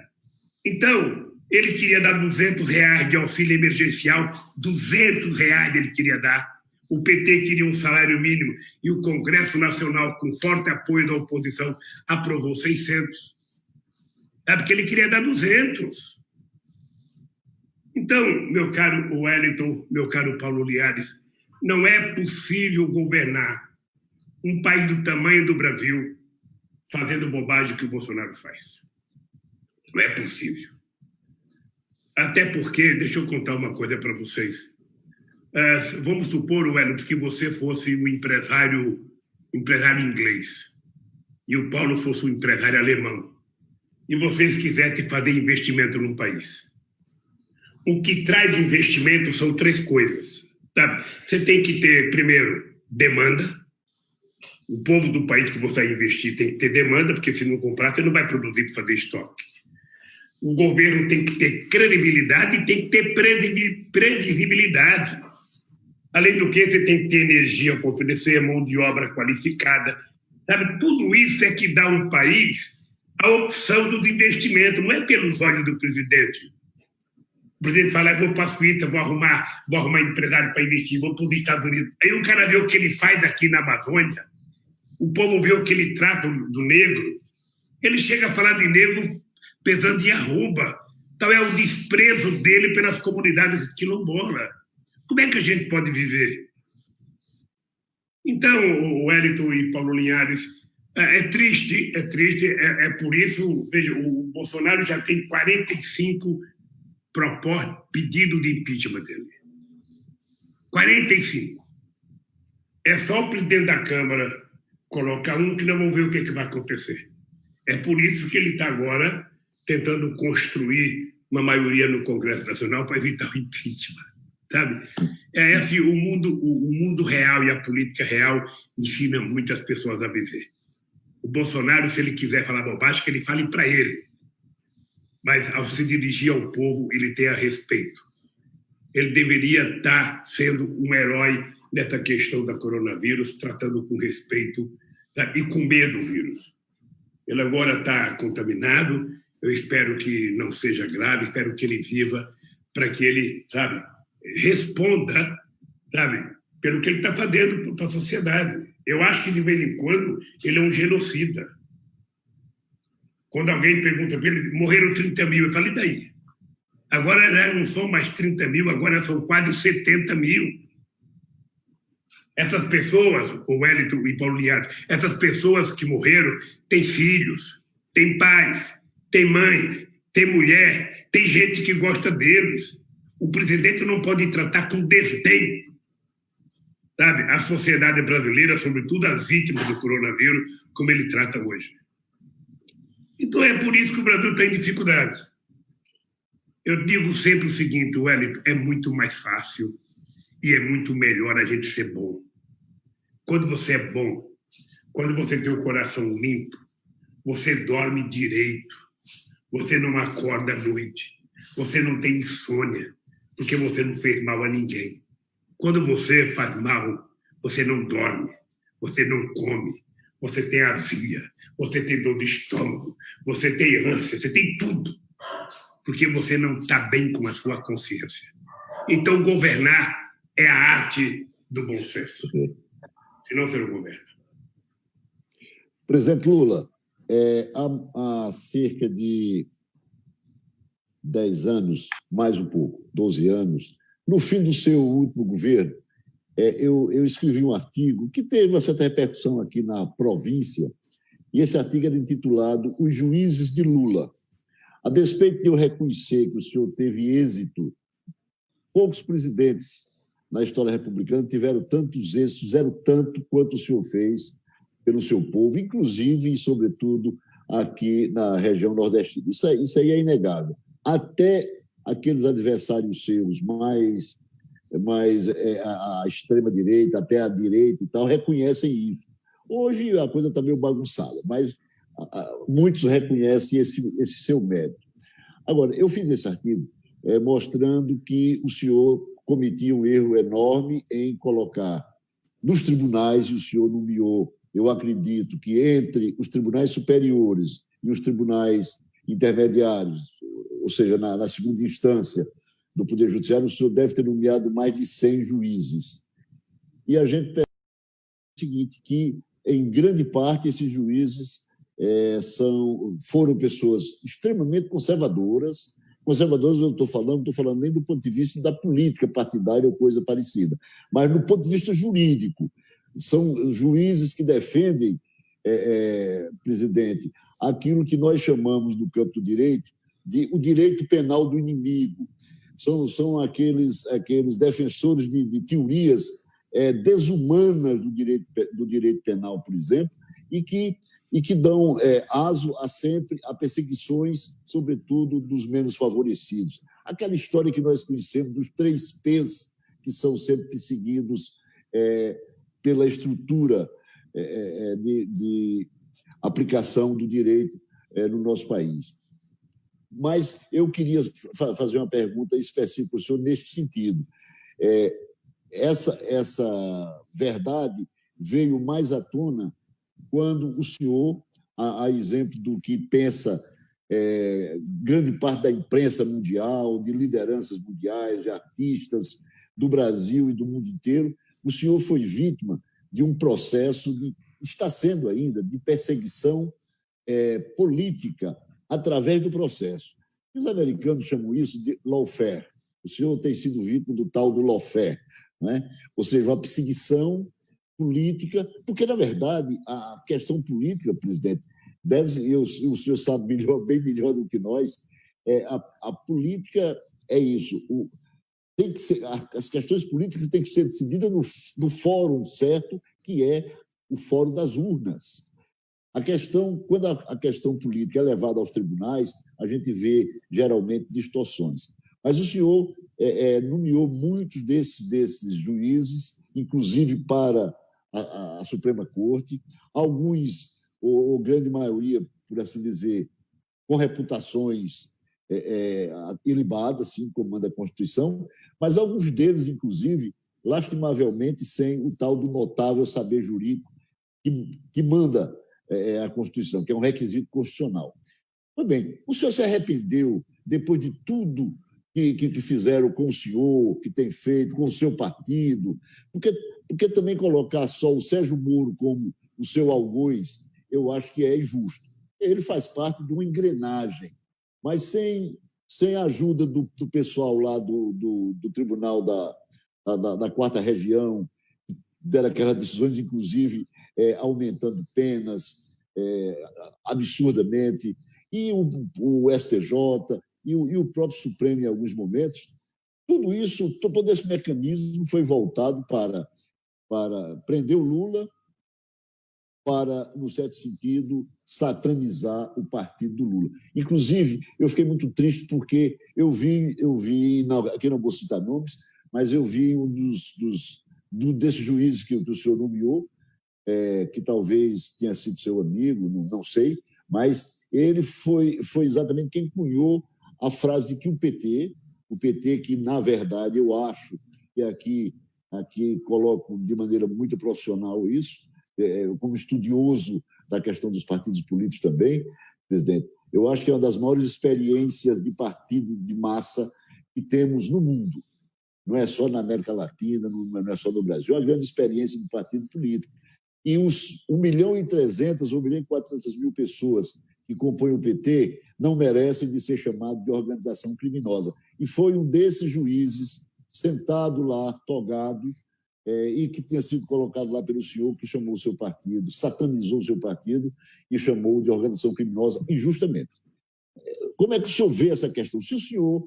Então, ele queria dar R$200 de auxílio emergencial, R$200 ele queria dar. O PT queria um salário mínimo e o Congresso Nacional, com forte apoio da oposição, aprovou 600. Sabe que ele queria dar 200. Então, meu caro Wellington, meu caro Paulo Linhares, não é possível governar um país do tamanho do Brasil fazendo bobagem que o Bolsonaro faz. Não é possível. Até porque, deixa eu contar uma coisa para vocês. Vamos supor, Wellington, que você fosse um empresário inglês e o Paulo fosse um empresário alemão e vocês quisessem fazer investimento num país. O que traz investimento são 3 coisas. Sabe? Você tem que ter, primeiro, demanda. O povo do país que você vai investir tem que ter demanda, porque se não comprar, você não vai produzir para fazer estoque. O governo tem que ter credibilidade e tem que ter previsibilidade. Além do que, você tem que ter energia para oferecer, mão de obra qualificada. Sabe? Tudo isso é que dá ao país a opção dos investimentos, não é pelos olhos do presidente. O presidente fala, vou para a Suíça, vou arrumar empresário para investir, vou para os Estados Unidos. Aí o cara vê o que ele faz aqui na Amazônia, o povo vê o que ele trata do negro, ele chega a falar de negro pesando em arroba. Então é o desprezo dele pelas comunidades quilombolas. Como é que a gente pode viver? Então, Wellington e Paulo Linhares, é triste, é por isso, veja, o Bolsonaro já tem 45 pedido de impeachment dele. 45. É só o presidente da Câmara colocar um que nós vamos ver o que vai acontecer. É por isso que ele está agora tentando construir uma maioria no Congresso Nacional para evitar o impeachment. Sabe? É assim, o mundo real e a política real ensina muitas pessoas a viver. O Bolsonaro, se ele quiser falar bobagem, que ele fale para ele. Mas, ao se dirigir ao povo, ele tenha respeito. Ele deveria estar sendo um herói nessa questão da coronavírus, tratando com respeito, tá? E com medo do vírus. Ele agora está contaminado, eu espero que não seja grave, espero que ele viva, para que ele, sabe, responda, sabe, pelo que ele está fazendo para a sociedade. Eu acho que, de vez em quando, ele é um genocida. Quando alguém pergunta para ele, morreram 30 mil, eu falo, e daí? Agora já não são mais 30 mil, agora são quase 70 mil. Essas pessoas, o Wellington e Paulo Linhares, essas pessoas que morreram têm filhos, têm pais, têm mãe, têm mulher, tem gente que gosta deles. O presidente não pode tratar com desdém, sabe, a sociedade brasileira, sobretudo as vítimas do coronavírus, como ele trata hoje. Então é por isso que o Brasil está em dificuldades. Eu digo sempre o seguinte, Wellington, é muito mais fácil e é muito melhor a gente ser bom. Quando você é bom, quando você tem o coração limpo, você dorme direito, você não acorda à noite, você não tem insônia, porque você não fez mal a ninguém. Quando você faz mal, você não dorme, você não come, você tem azia, você tem dor de estômago, você tem ânsia, você tem tudo, porque você não está bem com a sua consciência. Então, governar é a arte do bom senso. Senão você não governa. Presidente Lula, há cerca de 10 anos, mais um pouco, 12 anos, no fim do seu último governo, eu escrevi um artigo que teve uma certa repercussão aqui na província, e esse artigo era intitulado Os Juízes de Lula. A despeito de eu reconhecer que o senhor teve êxito, poucos presidentes na história republicana tiveram tantos êxitos, fizeram tanto quanto o senhor fez pelo seu povo, inclusive e sobretudo aqui na região nordestina. Isso aí é inegável. Até aqueles adversários seus mais a extrema-direita, até a direita e tal, reconhecem isso. Hoje a coisa está meio bagunçada, mas muitos reconhecem esse seu mérito. Agora, eu fiz esse artigo mostrando que o senhor cometia um erro enorme em colocar nos tribunais, e o senhor nomeou, eu acredito que entre os tribunais superiores e os tribunais intermediários, ou seja, na segunda instância do Poder Judiciário, o senhor deve ter nomeado mais de 100 juízes. e a gente percebe o seguinte, que, em grande parte, esses juízes foram pessoas extremamente conservadoras. Conservadoras, eu estou falando nem do ponto de vista da política partidária ou coisa parecida, mas do ponto de vista jurídico. São juízes que defendem, presidente, aquilo que nós chamamos no campo do direito de o direito penal do inimigo. São aqueles defensores de teorias desumanas do direito penal, por exemplo, e que dão aso a perseguições, sobretudo dos menos favorecidos. Aquela história que nós conhecemos dos 3 P's que são sempre perseguidos pela estrutura de aplicação do direito no nosso país. Mas eu queria fazer uma pergunta específica ao senhor neste sentido. Essa verdade veio mais à tona quando o senhor, a exemplo do que pensa grande parte da imprensa mundial, de lideranças mundiais, de artistas do Brasil e do mundo inteiro, o senhor foi vítima de um processo, está sendo ainda, de perseguição política através do processo. Os americanos chamam isso de lawfare. O senhor tem sido vítima do tal do lawfare, né? Ou seja, uma perseguição política, porque, na verdade, a questão política, presidente, o senhor sabe bem melhor do que nós, a política é isso. Tem que ser, as questões políticas têm que ser decididas no fórum certo, que é o fórum das urnas. Quando a questão política é levada aos tribunais, a gente vê, geralmente, distorções. Mas o senhor nomeou muitos desses juízes, inclusive para a Suprema Corte, alguns, ou grande maioria, por assim dizer, com reputações ilibadas, assim como manda a Constituição, mas alguns deles, inclusive, lastimavelmente, sem o tal do notável saber jurídico que manda a Constituição, que é um requisito constitucional. Muito bem, o senhor se arrependeu, depois de tudo que fizeram com o senhor, que tem feito, com o seu partido, porque também colocar só o Sérgio Moro como o seu algoz, eu acho que é injusto. Ele faz parte de uma engrenagem, mas sem a ajuda do pessoal lá do Tribunal da 4ª Região, deram aquelas decisões, inclusive, aumentando penas absurdamente, e o STJ, e o próprio Supremo em alguns momentos. Tudo isso, todo esse mecanismo foi voltado para prender o Lula, para, no certo sentido, satanizar o partido do Lula. Inclusive, eu fiquei muito triste porque eu vi aqui não vou citar nomes, mas eu vi um desses juízes que o senhor nomeou, que talvez tenha sido seu amigo, não sei, mas ele foi exatamente quem cunhou a frase de que o PT que, na verdade, eu acho, e aqui coloco de maneira muito profissional isso, como estudioso da questão dos partidos políticos também, presidente, eu acho que é uma das maiores experiências de partido de massa que temos no mundo. Não é só na América Latina, não é só no Brasil, é uma grande experiência de partido político. E os 1.300.000 ou 1.400.000 pessoas que compõem o PT não merecem de ser chamados de organização criminosa. E foi um desses juízes, sentado lá, togado, e que tinha sido colocado lá pelo senhor, que chamou o seu partido, satanizou o seu partido e chamou de organização criminosa injustamente. Como é que o senhor vê essa questão? Se o senhor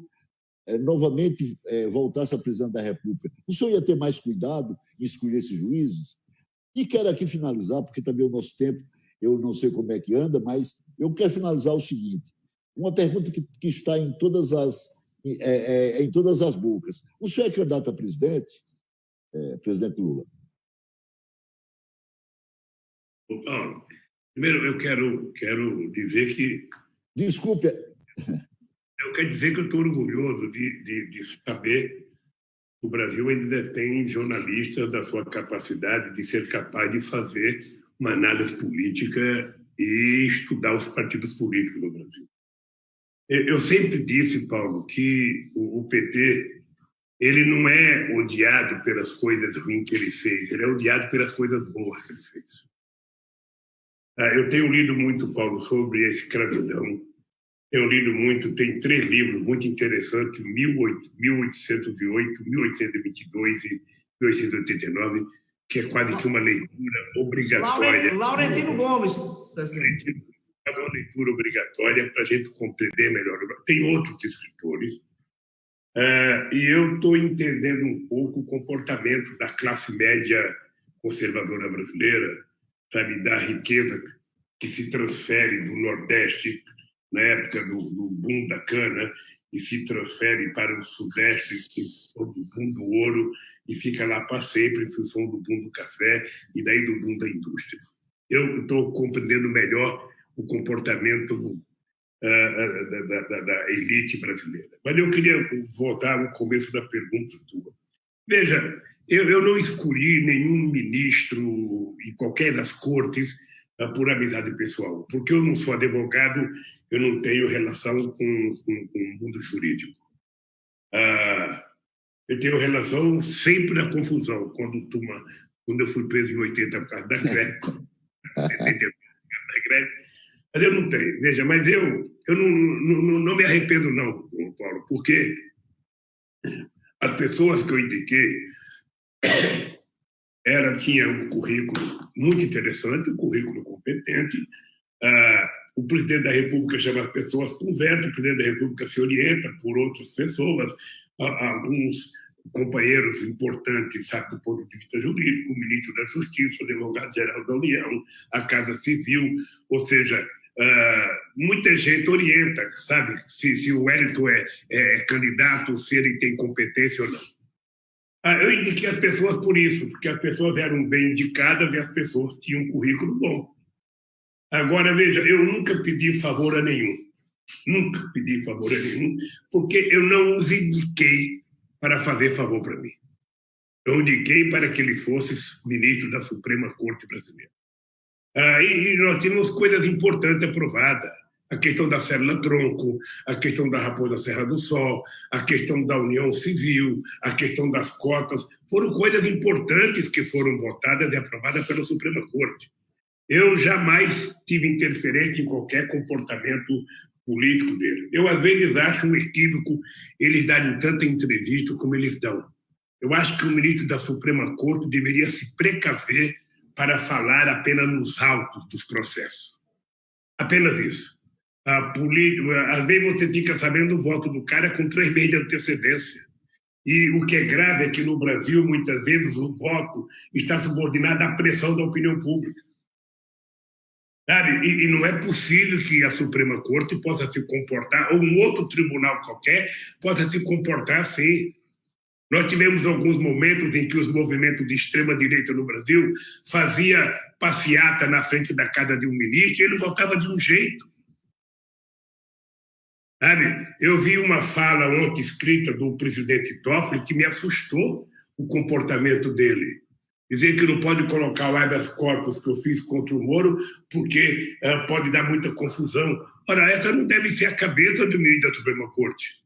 novamente voltasse à presidente da República, o senhor ia ter mais cuidado em escolher esses juízes? E quero aqui finalizar, porque também o nosso tempo, eu não sei como é que anda, mas eu quero finalizar o seguinte, uma pergunta que está em todas as bocas. O senhor é candidato a presidente? Presidente Lula. Primeiro, eu quero dizer que... Desculpe. Eu quero dizer que eu estou orgulhoso de saber que o Brasil ainda tem jornalistas da sua capacidade de ser capaz de fazer uma análise política e estudar os partidos políticos no Brasil. Eu sempre disse, Paulo, que o PT ele não é odiado pelas coisas ruins que ele fez, ele é odiado pelas coisas boas que ele fez. Eu tenho lido muito, Paulo, sobre a escravidão. Tenho lido muito, tem 3 livros muito interessantes, 1808, 1822 e 1889, que é quase que uma leitura obrigatória. Laurentino Gomes. É uma leitura obrigatória para a gente compreender melhor. Tem outros escritores, e eu estou entendendo um pouco o comportamento da classe média conservadora brasileira, sabe, da riqueza que se transfere do Nordeste na época do boom da cana e se transfere para o Sudeste do boom do ouro e fica lá para sempre em função do boom do café e daí do boom da indústria. Eu estou compreendendo melhor o comportamento da elite brasileira. Mas eu queria voltar ao começo da pergunta tua. Veja, eu não escolhi nenhum ministro em qualquer das cortes por amizade pessoal, porque eu não sou advogado, eu não tenho relação com o mundo jurídico. Eu tenho relação sempre na confusão, quando eu fui preso em 80 por causa da greve, 70 por causa da greve, mas eu não tenho. Veja, mas eu não me arrependo não, Paulo, porque as pessoas que eu indiquei tinha um currículo muito interessante, um currículo competente. O presidente da República chama as pessoas, conversa, o presidente da República se orienta por outras pessoas, alguns companheiros importantes, sabe, do ponto de vista jurídico, o ministro da Justiça, o advogado-geral da União, a Casa Civil, ou seja, muita gente orienta, sabe, se o Wellington é candidato, se ele tem competência ou não. Eu indiquei as pessoas por isso, porque as pessoas eram bem indicadas e as pessoas tinham um currículo bom. Agora, veja, eu nunca pedi favor a nenhum. Nunca pedi favor a nenhum, porque eu não os indiquei para fazer favor para mim. Eu indiquei para que eles fossem ministros da Suprema Corte Brasileira. E nós tínhamos coisas importantes aprovadas. A questão da célula-tronco, a questão da Raposa Serra do Sol, a questão da União Civil, a questão das cotas, foram coisas importantes que foram votadas e aprovadas pela Suprema Corte. Eu jamais tive interferência em qualquer comportamento político dele. Eu, às vezes, acho um equívoco eles darem tanta entrevista como eles dão. Eu acho que o ministro da Suprema Corte deveria se precaver para falar apenas nos autos dos processos. Apenas isso. Às vezes você fica sabendo do voto do cara com 3 meses de antecedência. E o que é grave é que no Brasil, muitas vezes, o voto está subordinado à pressão da opinião pública. Sabe? E não é possível que a Suprema Corte possa se comportar, ou um outro tribunal qualquer, possa se comportar assim. Nós tivemos alguns momentos em que os movimentos de extrema-direita no Brasil faziam passeata na frente da casa de um ministro e ele votava de um jeito. Sabe? Eu vi uma fala ontem escrita do presidente Toffoli que me assustou o comportamento dele. Dizer que não pode colocar o habeas corpus que eu fiz contra o Moro porque pode dar muita confusão. Ora, essa não deve ser a cabeça do ministro da Suprema Corte.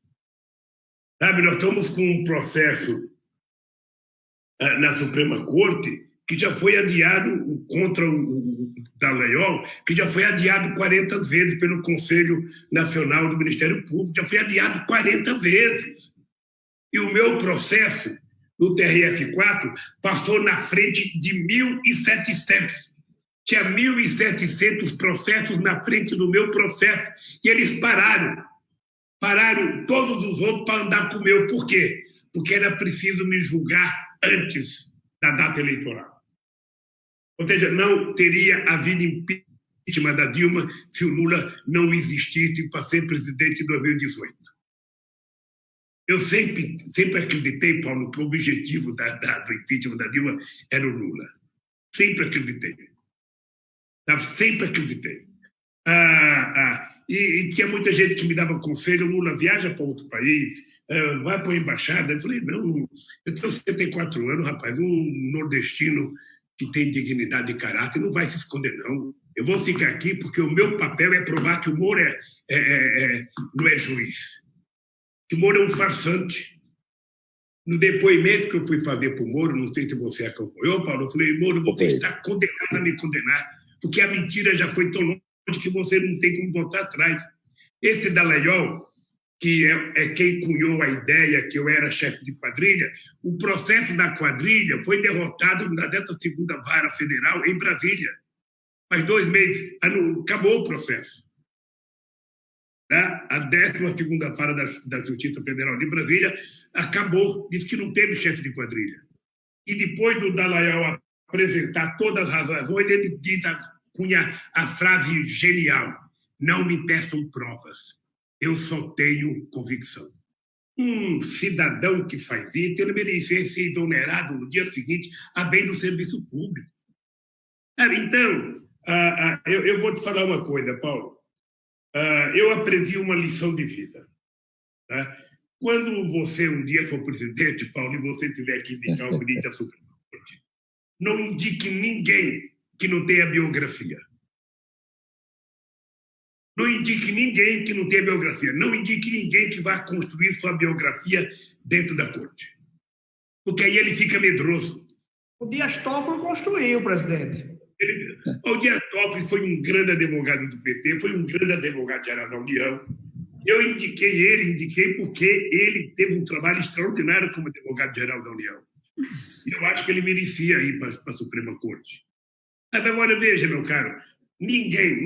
Sabe, nós estamos com um processo na Suprema Corte que já foi adiado contra o Dallagnol, que já foi adiado 40 vezes pelo Conselho Nacional do Ministério Público, já foi adiado 40 vezes. E o meu processo no TRF4 passou na frente de 1.700. Tinha 1.700 processos na frente do meu processo e eles pararam todos os outros para andar com o meu. Por quê? Porque era preciso me julgar antes da data eleitoral. Ou seja, não teria havido impeachment da Dilma se o Lula não existisse para ser presidente em 2018. Eu sempre acreditei, Paulo, que o objetivo do impeachment da Dilma era o Lula. Sempre acreditei. Sempre acreditei. E tinha muita gente que me dava conselho: Lula, viaja para outro país, vai para a embaixada. Eu falei, não, eu tenho 74 anos, rapaz, um nordestino que tem dignidade e caráter não vai se esconder, não. Eu vou ficar aqui porque o meu papel é provar que o Moro não é juiz, que o Moro é um farsante. No depoimento que eu fui fazer para o Moro, não sei se você acompanhou, Paulo, eu falei, Moro, você está condenado a me condenar, porque a mentira já foi tão longe que você não tem como voltar atrás. Esse Dallagnol, que é quem cunhou a ideia que eu era chefe de quadrilha, o processo da quadrilha foi derrotado dessa segunda vara federal em Brasília. Faz 2 meses, acabou o processo. A 12ª vara da Justiça Federal de Brasília acabou, disse que não teve chefe de quadrilha. E depois do Dallagnol apresentar todas as razões, ele cunha a frase genial: não me peçam provas, eu só tenho convicção. Um cidadão que faz isso, ele merecia ser exonerado no dia seguinte, a bem do serviço público. Então, eu vou te falar uma coisa, Paulo. Eu aprendi uma lição de vida. Tá? Quando você um dia for presidente, Paulo, e você tiver que indicar o ministro da Suprema Corte, não indique ninguém que não tenha biografia. Não indique ninguém que não tenha biografia. Não indique ninguém que vá construir sua biografia dentro da corte. Porque aí ele fica medroso. O Dias Toffoli construiu, presidente. O Dias Toffoli foi um grande advogado do PT, foi um grande advogado-geral da União. Eu indiquei porque ele teve um trabalho extraordinário como advogado-geral da União. Eu acho que ele merecia ir para a Suprema Corte. Agora, veja, meu caro, ninguém,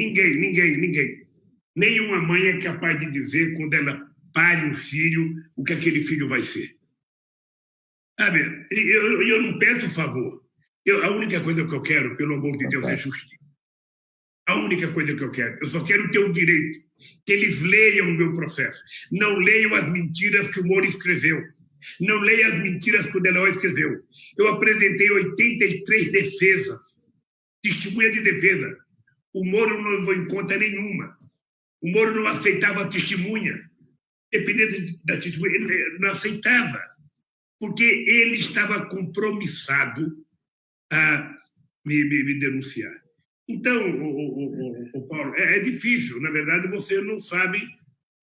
nenhuma mãe é capaz de dizer, quando ela pare um filho, o que aquele filho vai ser. Sabe, eu não peço favor. A única coisa que eu quero, pelo amor de Deus, é justiça. A única coisa que eu quero. Eu só quero ter o direito que eles leiam o meu processo. Não leiam as mentiras que o Moro escreveu. Não leiam as mentiras que o Dallagnol escreveu. Eu apresentei 83 defesas, testemunha de defesa. O Moro não levou em conta nenhuma. O Moro não aceitava testemunha. Dependendo da testemunha, ele não aceitava. Porque ele estava compromissado a me denunciar. Então, Paulo, é difícil. Na verdade, você não sabe.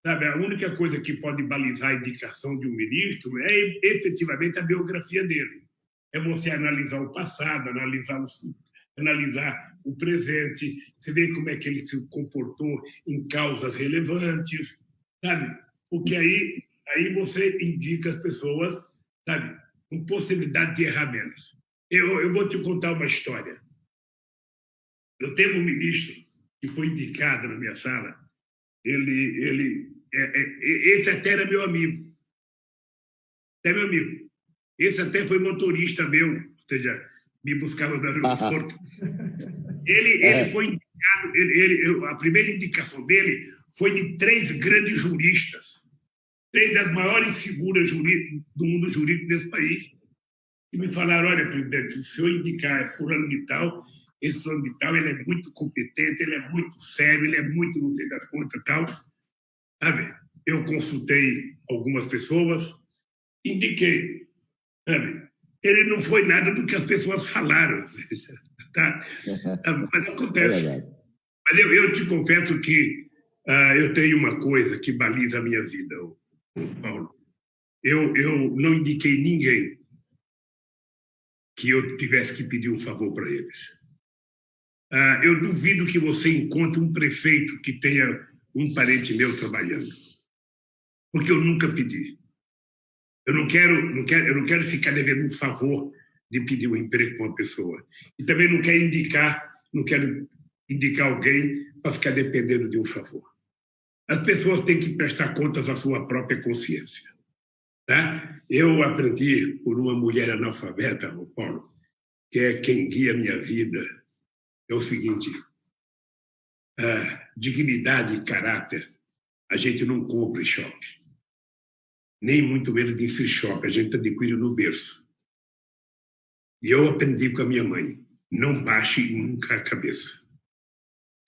A única coisa que pode balizar a indicação de um ministro é efetivamente a biografia dele. É você analisar o passado, analisar o presente, você vê como é que ele se comportou em causas relevantes, sabe? Porque aí você indica as pessoas, sabe, com possibilidade de errar menos. Eu vou te contar uma história. Eu teve um ministro que foi indicado na minha sala. Esse até era meu amigo. Esse até foi motorista meu, ou seja, me buscava no aeroporto. Ele foi indicado. A primeira indicação dele foi de 3 grandes juristas, 3 das maiores figuras do mundo jurídico desse país. E me falaram: olha, presidente, se o senhor indicar fulano de tal, esse fulano de tal, ele é muito competente, ele é muito sério, ele é muito não sei das contas e tal. Sabe? Eu consultei algumas pessoas, indiquei. Sabe? Ele não foi nada do que as pessoas falaram. Tá? Mas acontece. Mas eu te confesso que eu tenho uma coisa que baliza a minha vida, Paulo. Eu não indiquei ninguém que eu tivesse que pedir um favor para eles. Eu duvido que você encontre um prefeito que tenha um parente meu trabalhando, porque eu nunca pedi. Eu não quero ficar devendo um favor de pedir um emprego para uma pessoa. E também não quero indicar alguém para ficar dependendo de um favor. As pessoas têm que prestar contas à sua própria consciência. Tá? Eu aprendi por uma mulher analfabeta, Paulo, que é quem guia a minha vida, é o seguinte: dignidade e caráter a gente não compra em shopping, nem muito menos em free shop, a gente adquire no berço. E eu aprendi com a minha mãe: não baixe nunca a cabeça.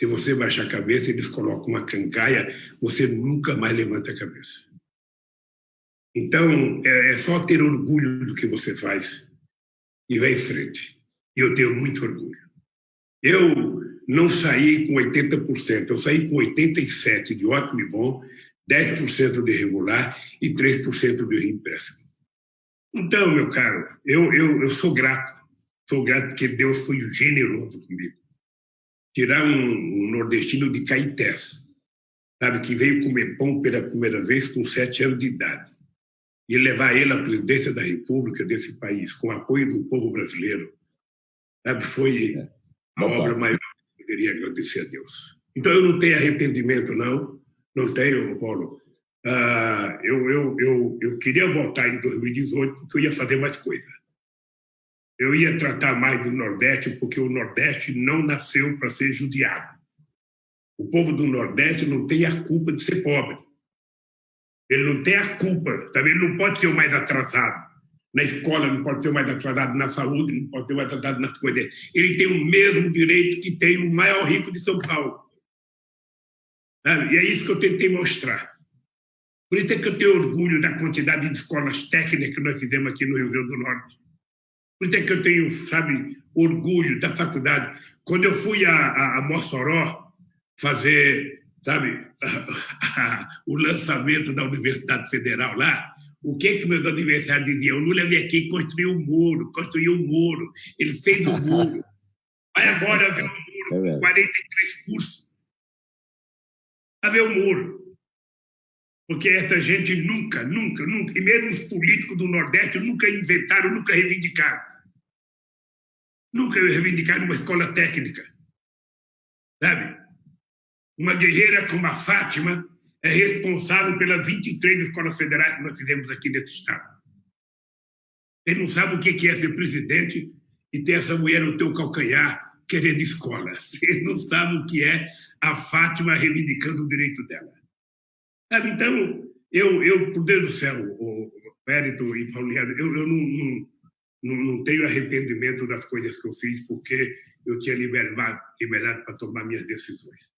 Se você baixar a cabeça, eles colocam uma cancaia, você nunca mais levanta a cabeça. Então, é só ter orgulho do que você faz e vai em frente. E eu tenho muito orgulho. Eu não saí com 80%, eu saí com 87% de ótimo e bom, 10% de regular e 3% de empréstimo. Então, meu caro, eu sou grato. Sou grato porque Deus foi generoso comigo. Tirar um nordestino de Caetés, sabe, que veio comer pão pela primeira vez com 7 anos de idade, e levar ele à presidência da República desse país, com o apoio do povo brasileiro, sabe, foi a obra maior que eu poderia agradecer a Deus. Então, eu não tenho arrependimento, não tenho, Paulo. Eu queria votar em 2018 porque eu ia fazer mais coisa. Eu ia tratar mais do Nordeste, porque o Nordeste não nasceu para ser judiado. O povo do Nordeste não tem a culpa de ser pobre. Ele não tem a culpa, também ele não pode ser o mais atrasado. Na escola não pode ser o mais atrasado, na saúde não pode ser o mais atrasado nas coisas. Ele tem o mesmo direito que tem o maior rico de São Paulo. E é isso que eu tentei mostrar. Por isso é que eu tenho orgulho da quantidade de escolas técnicas que nós fizemos aqui no Rio Grande do Norte. Por isso é que eu tenho, sabe, orgulho da faculdade. Quando eu fui a Mossoró fazer, sabe, o lançamento da Universidade Federal lá, o que meus adversários diziam? O Lula veio aqui e construiu um muro, ele fez o muro. Vai agora ver o muro com 43 cursos. Vai ver o muro. Porque essa gente nunca, e mesmo os políticos do Nordeste nunca inventaram, nunca reivindicaram uma escola técnica, sabe? Uma guerreira como a Fátima é responsável pelas 23 escolas federais que nós fizemos aqui nesse estado. Ele não sabe o que é ser presidente e ter essa mulher no teu calcanhar querendo escola. Ele não sabe o que é a Fátima reivindicando o direito dela. Sabe? Então, por Deus do céu, o Périto e Pauliano, eu não tenho arrependimento das coisas que eu fiz, porque eu tinha liberdade para tomar minhas decisões.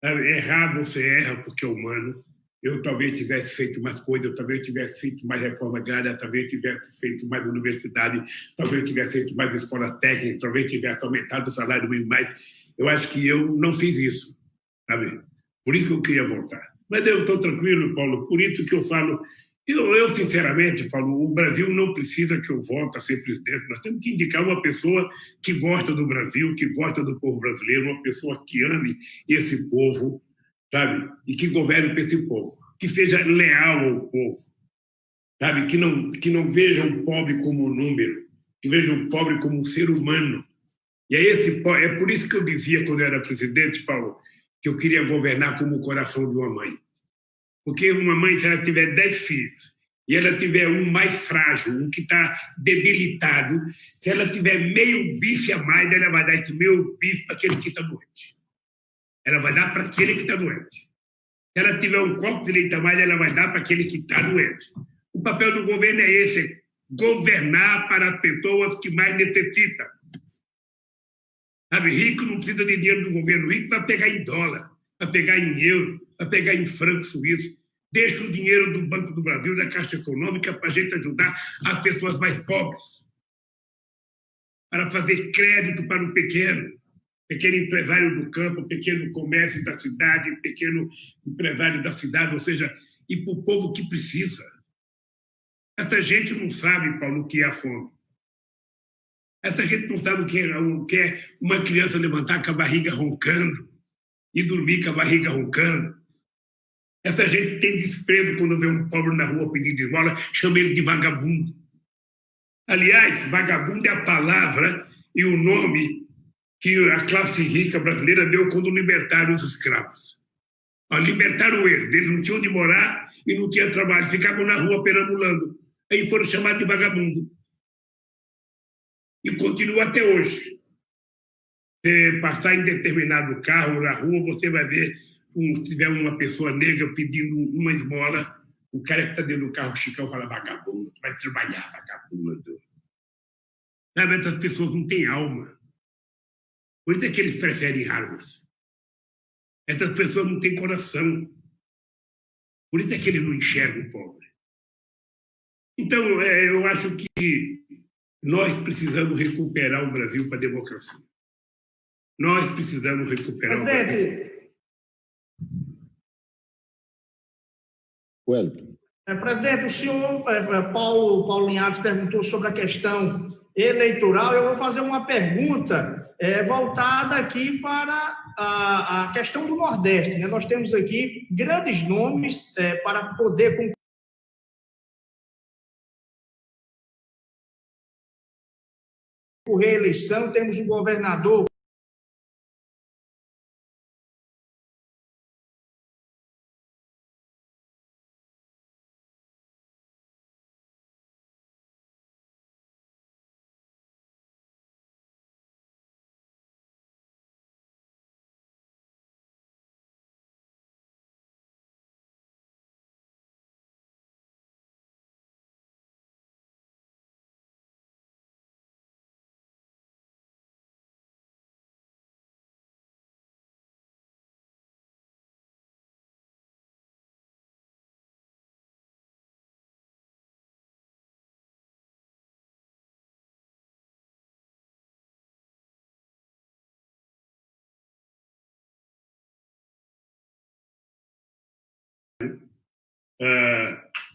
Errar, você erra porque é humano. Eu talvez tivesse feito mais coisas, eu talvez tivesse feito mais reforma agrária, talvez tivesse feito mais universidade, talvez tivesse feito mais escola técnica, talvez tivesse aumentado o salário mínimo mais. Eu acho que eu não fiz isso, sabe? Por isso que eu queria voltar. Mas eu estou tranquilo, Paulo, por isso que eu falo. Eu, sinceramente, Paulo, o Brasil não precisa que eu volte a ser presidente. Nós temos que indicar uma pessoa que gosta do Brasil, que gosta do povo brasileiro, uma pessoa que ame esse povo, sabe? E que governe para esse povo, que seja leal ao povo, sabe? Que não veja o pobre como um número, que veja o pobre como um ser humano. E é por isso que eu dizia, quando eu era presidente, Paulo, que eu queria governar como o coração de uma mãe. Porque uma mãe, se ela tiver 10 filhos, e ela tiver um mais frágil, um que está debilitado, se ela tiver meio bife a mais, ela vai dar esse meio bife para aquele que está doente. Ela vai dar para aquele que está doente. Se ela tiver um copo de leite a mais, ela vai dar para aquele que está doente. O papel do governo é esse, governar para as pessoas que mais necessitam. Sabe, rico não precisa de dinheiro do governo, rico vai pegar em dólar, vai pegar em euro, vai pegar em franco suíço. Deixa o dinheiro do Banco do Brasil, da Caixa Econômica, para a gente ajudar as pessoas mais pobres, para fazer crédito para o pequeno empresário do campo, pequeno comércio da cidade, pequeno empresário da cidade, ou seja, e para o povo que precisa. Essa gente não sabe, Paulo, o que é a fome. Essa gente não sabe o que é uma criança levantar com a barriga roncando e dormir com a barriga roncando. Essa gente tem desprezo quando vê um pobre na rua pedindo esmola, chama ele de vagabundo. Aliás, vagabundo é a palavra e o nome que a classe rica brasileira deu quando libertaram os escravos. Libertaram eles não tinham onde morar e não tinham trabalho, ficavam na rua perambulando. Aí foram chamados de vagabundo. E continua até hoje. Se passar em determinado carro na rua, você vai ver, se tiver uma pessoa negra pedindo uma esmola, o cara que está dentro do carro, Chicão, fala: vagabundo, vai trabalhar, vagabundo. Sabe, essas pessoas não têm alma. Por isso é que eles preferem armas. Essas pessoas não têm coração. Por isso é que eles não enxergam o pobre. Então, eu acho que nós precisamos recuperar o Brasil para a democracia. Nós precisamos recuperar o Brasil. Wellington. Presidente, o senhor Paulo Linhares perguntou sobre a questão eleitoral. Eu vou fazer uma pergunta voltada aqui para a questão do Nordeste, né? Nós temos aqui grandes nomes para poder concorrer à eleição. Temos o governador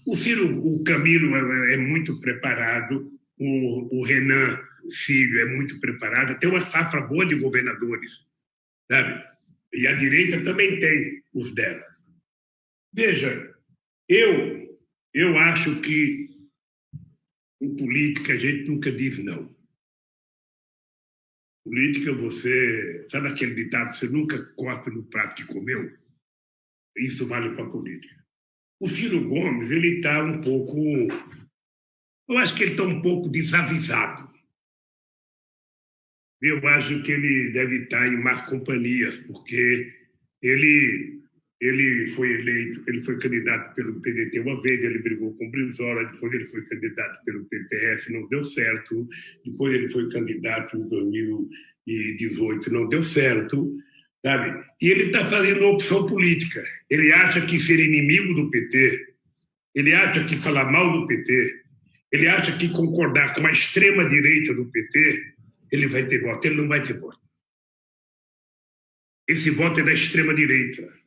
o Ciro, o Camilo é muito preparado, o Renan Filho é muito preparado, tem uma safra boa de governadores, sabe? E a direita também tem os dela. Veja, eu acho que em política a gente nunca diz não. Política, você... Sabe aquele ditado, você nunca cospe no prato que comeu? Isso vale para a política. O Ciro Gomes, ele está um pouco... Eu acho que ele está um pouco desavisado. Eu acho que ele deve estar em más companhias, porque ele foi eleito, ele foi candidato pelo PDT uma vez, ele brigou com o Brizola, depois ele foi candidato pelo PPS, não deu certo, depois ele foi candidato em 2018, não deu certo, sabe? E ele está fazendo uma opção política. Ele acha que ser inimigo do PT, ele acha que falar mal do PT, ele acha que concordar com a extrema-direita do PT, ele vai ter voto. Ele não vai ter voto. Esse voto é da extrema-direita.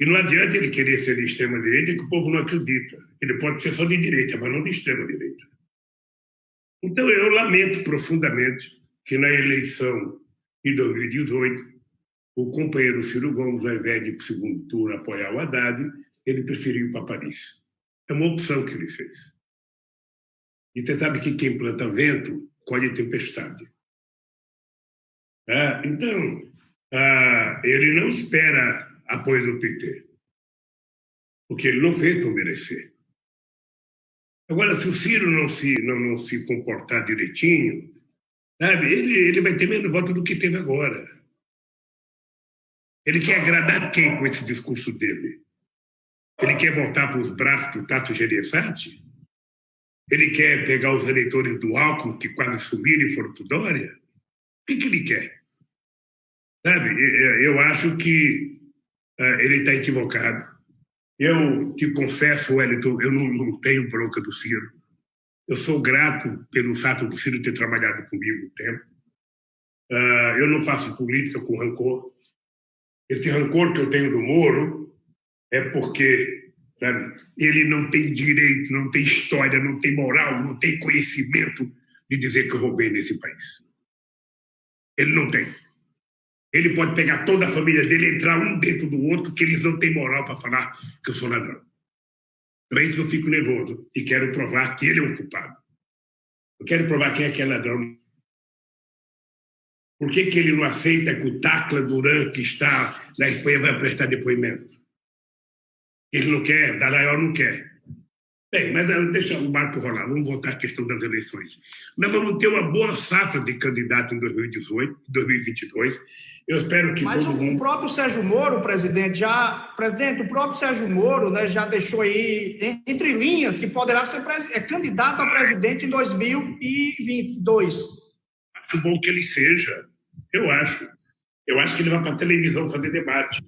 E não adianta ele querer ser de extrema-direita, que o povo não acredita. Ele pode ser só de direita, mas não de extrema-direita. Então, eu lamento profundamente que na eleição de 2018, o companheiro Ciro Gomes, ao invés de ir para o segundo turno apoiar o Haddad, ele preferiu ir para Paris. É uma opção que ele fez. E você sabe que quem planta vento colhe tempestade. Então, ele não espera apoio do PT, porque ele não fez para merecer. Agora, se o Ciro não se comportar direitinho, sabe, ele vai ter menos voto do que teve agora. Ele quer agradar quem com esse discurso dele? Ele quer voltar para os braços do Tasso Gereissati? Ele quer pegar os eleitores do Alckmin, que quase sumiram e foram para o Dória? O que ele quer? Sabe, eu acho que ele está equivocado. Eu te confesso, Wellington, eu não tenho bronca do Ciro. Eu sou grato pelo fato do Ciro ter trabalhado comigo um tempo. Eu não faço política com rancor. Esse rancor que eu tenho do Moro é porque, sabe, ele não tem direito, não tem história, não tem moral, não tem conhecimento de dizer que eu roubei nesse país. Ele não tem. Ele pode pegar toda a família dele, entrar um dentro do outro, que eles não têm moral para falar que eu sou ladrão. Por isso que eu fico nervoso e quero provar que ele é o culpado. Eu quero provar quem é que é ladrão. Por que ele não aceita que o Tacla Duran, que está na Espanha, vai prestar depoimento? Ele não quer, Dallagnol não quer. Bem, mas deixa o barco rolar, vamos voltar à questão das eleições. Nós vamos ter uma boa safra de candidato em 2018, 2022. Eu espero que mas todo mundo... o próprio Sérgio Moro, presidente, o próprio Sérgio Moro, né, já deixou aí entre linhas que poderá ser candidato a presidente em 2022. Acho bom que ele seja. Eu acho. Eu acho que ele vai para a televisão fazer debate.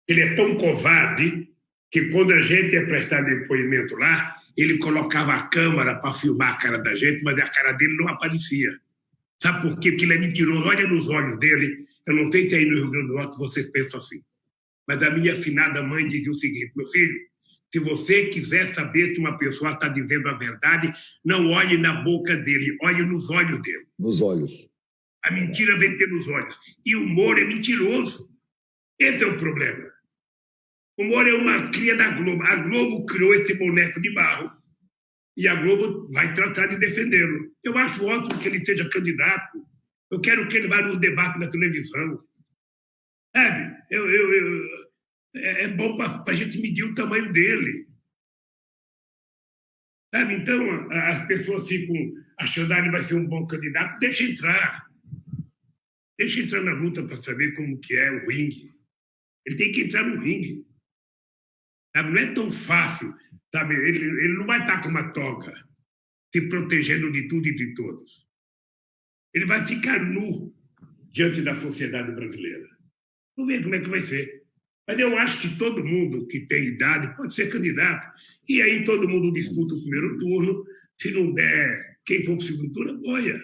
Ele é tão covarde que quando a gente ia prestar depoimento lá, ele colocava a câmera para filmar a cara da gente, mas a cara dele não aparecia. Sabe por quê? Porque ele é mentiroso. Olha nos olhos dele. Eu não sei se aí no Rio Grande do Norte vocês pensam assim. Mas a minha afinada mãe dizia o seguinte: meu filho, Se você quiser saber se uma pessoa está dizendo a verdade, não olhe na boca dele, olhe nos olhos dele. Nos olhos. A mentira vem pelos olhos. E o Moro é mentiroso. Esse é o problema. O Moro é uma cria da Globo. A Globo criou esse boneco de barro. E a Globo vai tratar de defendê-lo. Eu acho ótimo que ele seja candidato. Eu quero que ele vá nos debates na televisão. Sabe? É bom para a gente medir o tamanho dele. Sabe? Então, as pessoas ficam achando que ele vai ser um bom candidato. Deixa entrar. Deixa entrar na luta para saber como que é o ringue. Ele tem que entrar no ringue. Sabe? Não é tão fácil. Sabe? Ele não vai estar com uma toga, se protegendo de tudo e de todos. Ele vai ficar nu diante da sociedade brasileira. Vamos ver como é que vai ser. Mas eu acho que todo mundo que tem idade pode ser candidato. E aí todo mundo disputa o primeiro turno. Se não der, quem for para o segundo turno, apoia.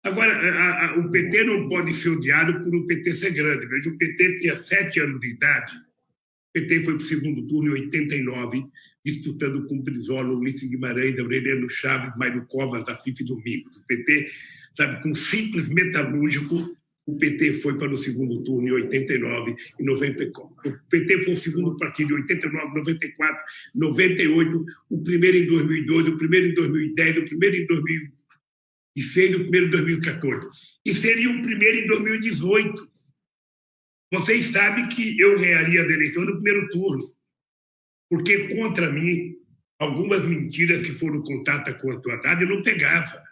Agora, o PT não pode ser odiado por o PT ser grande. Veja, o PT tinha 7 anos de idade. O PT foi para o segundo turno em 89, disputando com Brizola, Ulisses Guimarães, Aureliano Chaves, Mário Covas, Afif Domingos. O PT, sabe, com simples metalúrgico, o PT foi para o segundo turno em 89 e 94. O PT foi o segundo partido em 89, 94, 98, o primeiro em 2002, o primeiro em 2010, o primeiro em 2006 e o primeiro em 2014. E seria o primeiro em 2018. Vocês sabem que eu ganharia as eleições no primeiro turno, porque contra mim, algumas mentiras que foram contadas contra o Haddad eu não pegava.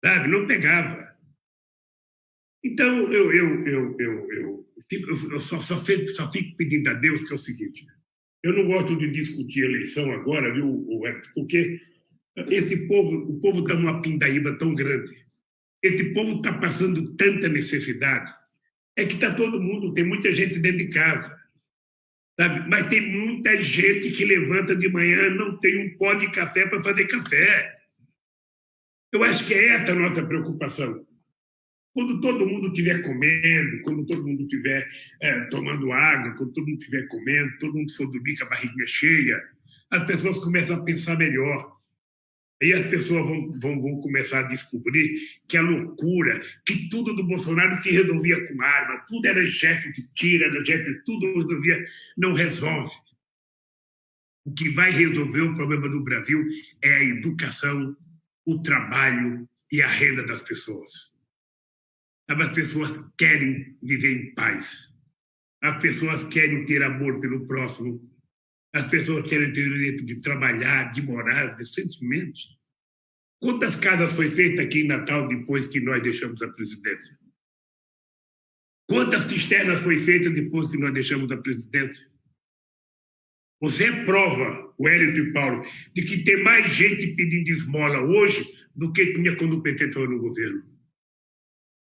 Sabe? Não pegava. Então, eu só fico pedindo a Deus que é o seguinte: eu não gosto de discutir eleição agora, viu, Everton, porque o povo está numa pindaíba tão grande, esse povo está passando tanta necessidade, é que está todo mundo, tem muita gente dentro de casa, sabe? Mas tem muita gente que levanta de manhã, não tem um pó de café para fazer café. Eu acho que é essa a nossa preocupação. Quando todo mundo estiver comendo, quando todo mundo estiver tomando água, quando todo mundo estiver comendo, todo mundo for dormir com a barriguinha cheia, as pessoas começam a pensar melhor. Aí as pessoas vão começar a descobrir que a loucura, que tudo do Bolsonaro se resolvia com arma, tudo era gesto de tiro, era gesto de tudo resolvia, não resolve. O que vai resolver o problema do Brasil é a educação, o trabalho e a renda das pessoas. As pessoas querem viver em paz. As pessoas querem ter amor pelo próximo. As pessoas querem ter o direito de trabalhar, de morar decentemente. Quantas casas foi feita aqui em Natal depois que nós deixamos a presidência? Quantas cisternas foi feita depois que nós deixamos a presidência? Você é prova, o Hélio e Paulo, de que tem mais gente pedindo esmola hoje do que tinha quando o PT estava no governo.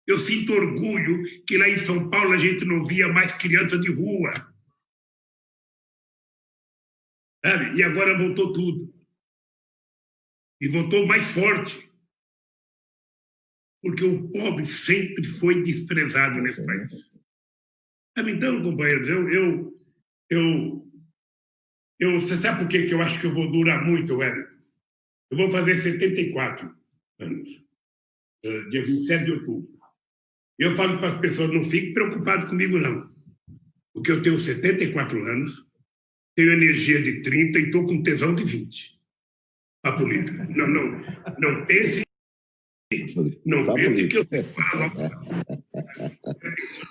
Eu sinto orgulho que lá em São Paulo a gente não via mais criança de rua. Sabe? E agora voltou tudo. E voltou mais forte. Porque o pobre sempre foi desprezado nesse país. Sabe? Então, companheiros, você sabe por que eu acho que eu vou durar muito, Wellington? Eu vou fazer 74 anos, dia 27 de outubro. Eu falo para as pessoas, não fiquem preocupados comigo, não. Porque eu tenho 74 anos, tenho energia de 30 e estou com tesão de 20. A política. Não pense que eu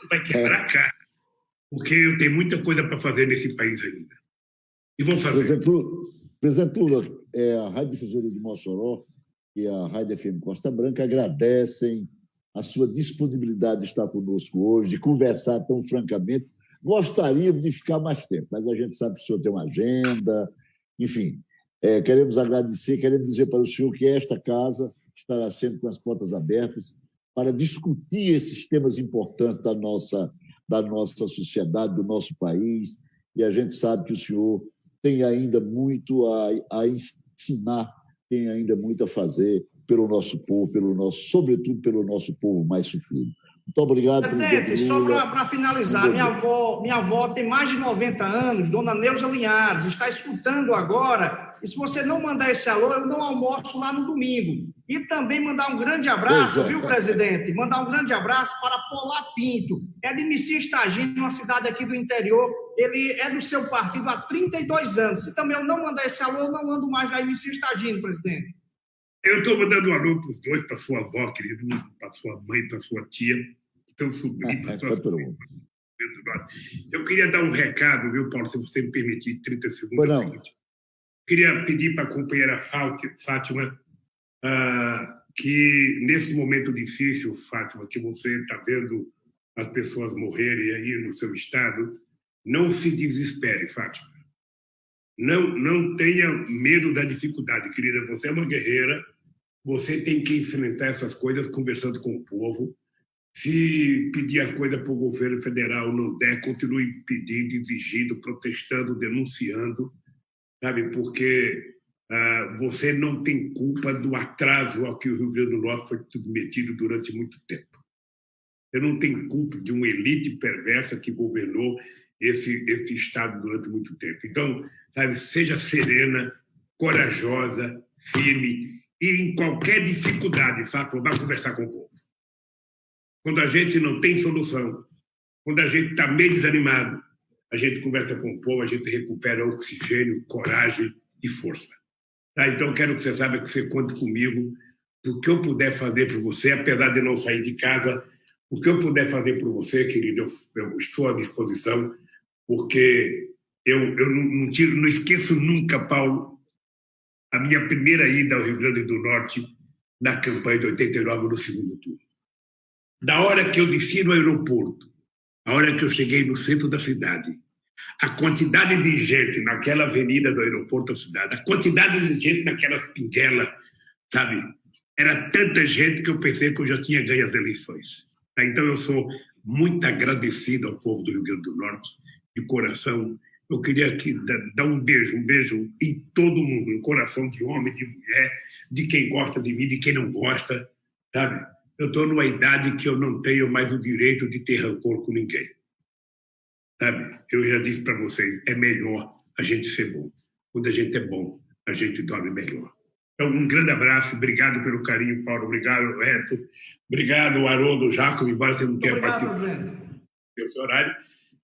vai quebrar a cara. Porque eu tenho muita coisa para fazer nesse país ainda. E vou fazer. Por exemplo, a Rádio Difusora de Mossoró e a Rádio FM Costa Branca agradecem a sua disponibilidade de estar conosco hoje, de conversar tão francamente. Gostaríamos de ficar mais tempo, mas a gente sabe que o senhor tem uma agenda. Enfim, queremos agradecer, queremos dizer para o senhor que esta casa estará sempre com as portas abertas para discutir esses temas importantes da nossa sociedade, do nosso país, e a gente sabe que o senhor tem ainda muito a ensinar, tem ainda muito a fazer pelo nosso povo, sobretudo pelo nosso povo mais sofrido. Muito obrigado, presidente, só Lula. para finalizar, minha avó tem mais de 90 anos, dona Neuza Linhares, está escutando agora, e se você não mandar esse alô, eu não almoço lá no domingo. E também mandar um grande abraço, viu, presidente? Mandar um grande abraço para Polar Pinto, é de Messias Tagino, uma cidade aqui do interior, ele é do seu partido há 32 anos. Se também eu não mandar esse alô, eu não ando mais lá em Messias Tagino, presidente. Eu estou mandando um alô para os dois, para sua avó, querido, para sua mãe, para sua tia, seu sobrinho, para sua sobrinha. Eu queria dar um recado, viu, Paulo, se você me permitir, 30 segundos. É o seguinte. Queria pedir para a companheira Fátima que, nesse momento difícil, Fátima, que você está vendo as pessoas morrerem aí no seu estado, não se desespere, Fátima. Não tenha medo da dificuldade, querida. Você é uma guerreira, você tem que enfrentar essas coisas conversando com o povo. Se pedir as coisas para o governo federal não der, continue pedindo, exigindo, protestando, denunciando, sabe? Porque você não tem culpa do atraso ao que o Rio Grande do Norte foi submetido durante muito tempo. Você não tem culpa de uma elite perversa que governou esse Estado durante muito tempo. Então, sabe, seja serena, corajosa, firme, e em qualquer dificuldade, Fátima, vá conversar com o povo. Quando a gente não tem solução, quando a gente está meio desanimado, a gente conversa com o povo, a gente recupera oxigênio, coragem e força. Tá? Então, quero que você saiba que você conte comigo, o que eu puder fazer por você, apesar de não sair de casa, o que eu puder fazer por você, querido, eu estou à disposição, porque eu não esqueço nunca, Paulo, a minha primeira ida ao Rio Grande do Norte na campanha de 89, no segundo turno. Da hora que eu desci no aeroporto, a hora que eu cheguei no centro da cidade, a quantidade de gente naquela avenida do aeroporto da cidade, a quantidade de gente naquelas pinguelas, sabe? Era tanta gente que eu pensei que eu já tinha ganho as eleições. Então, eu sou muito agradecido ao povo do Rio Grande do Norte, de coração. Eu queria aqui dar um beijo em todo mundo, no coração de homem, de mulher, de quem gosta de mim, de quem não gosta, sabe? Eu estou numa idade que eu não tenho mais o direito de ter rancor com ninguém. Sabe? Eu já disse para vocês, é melhor a gente ser bom. Quando a gente é bom, a gente dorme melhor. Então, um grande abraço, obrigado pelo carinho, Paulo, obrigado, Reto, obrigado, Haroldo, Jacob, embora você não tenha participado do seu horário.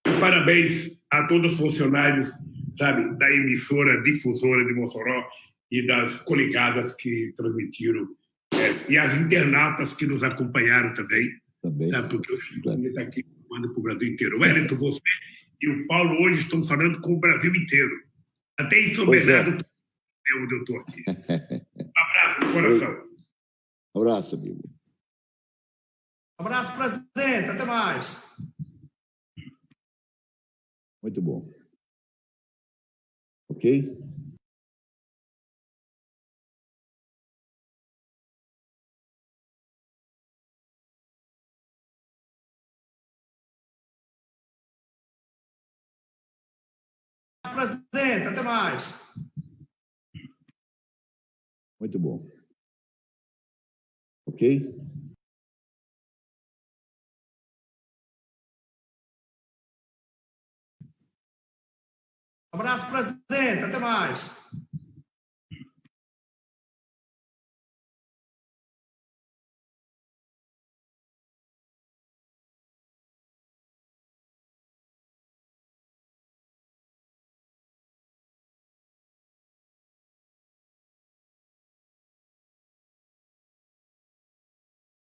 E parabéns a todos os funcionários, sabe, da emissora difusora de Mossoró e das coligadas que transmitiram, e as internautas que nos acompanharam também. Tá? Porque eu estou aqui falando para o Brasil inteiro. Wellington, você e o Paulo hoje estão falando com o Brasil inteiro. Até em São Bernardo, onde eu estou aqui. Abraço no coração. Abraço, amigo. Abraço, presidente. Até mais. Muito bom. Ok? Presidente, até mais. Muito bom. Ok? Abraço, presidente. Até mais.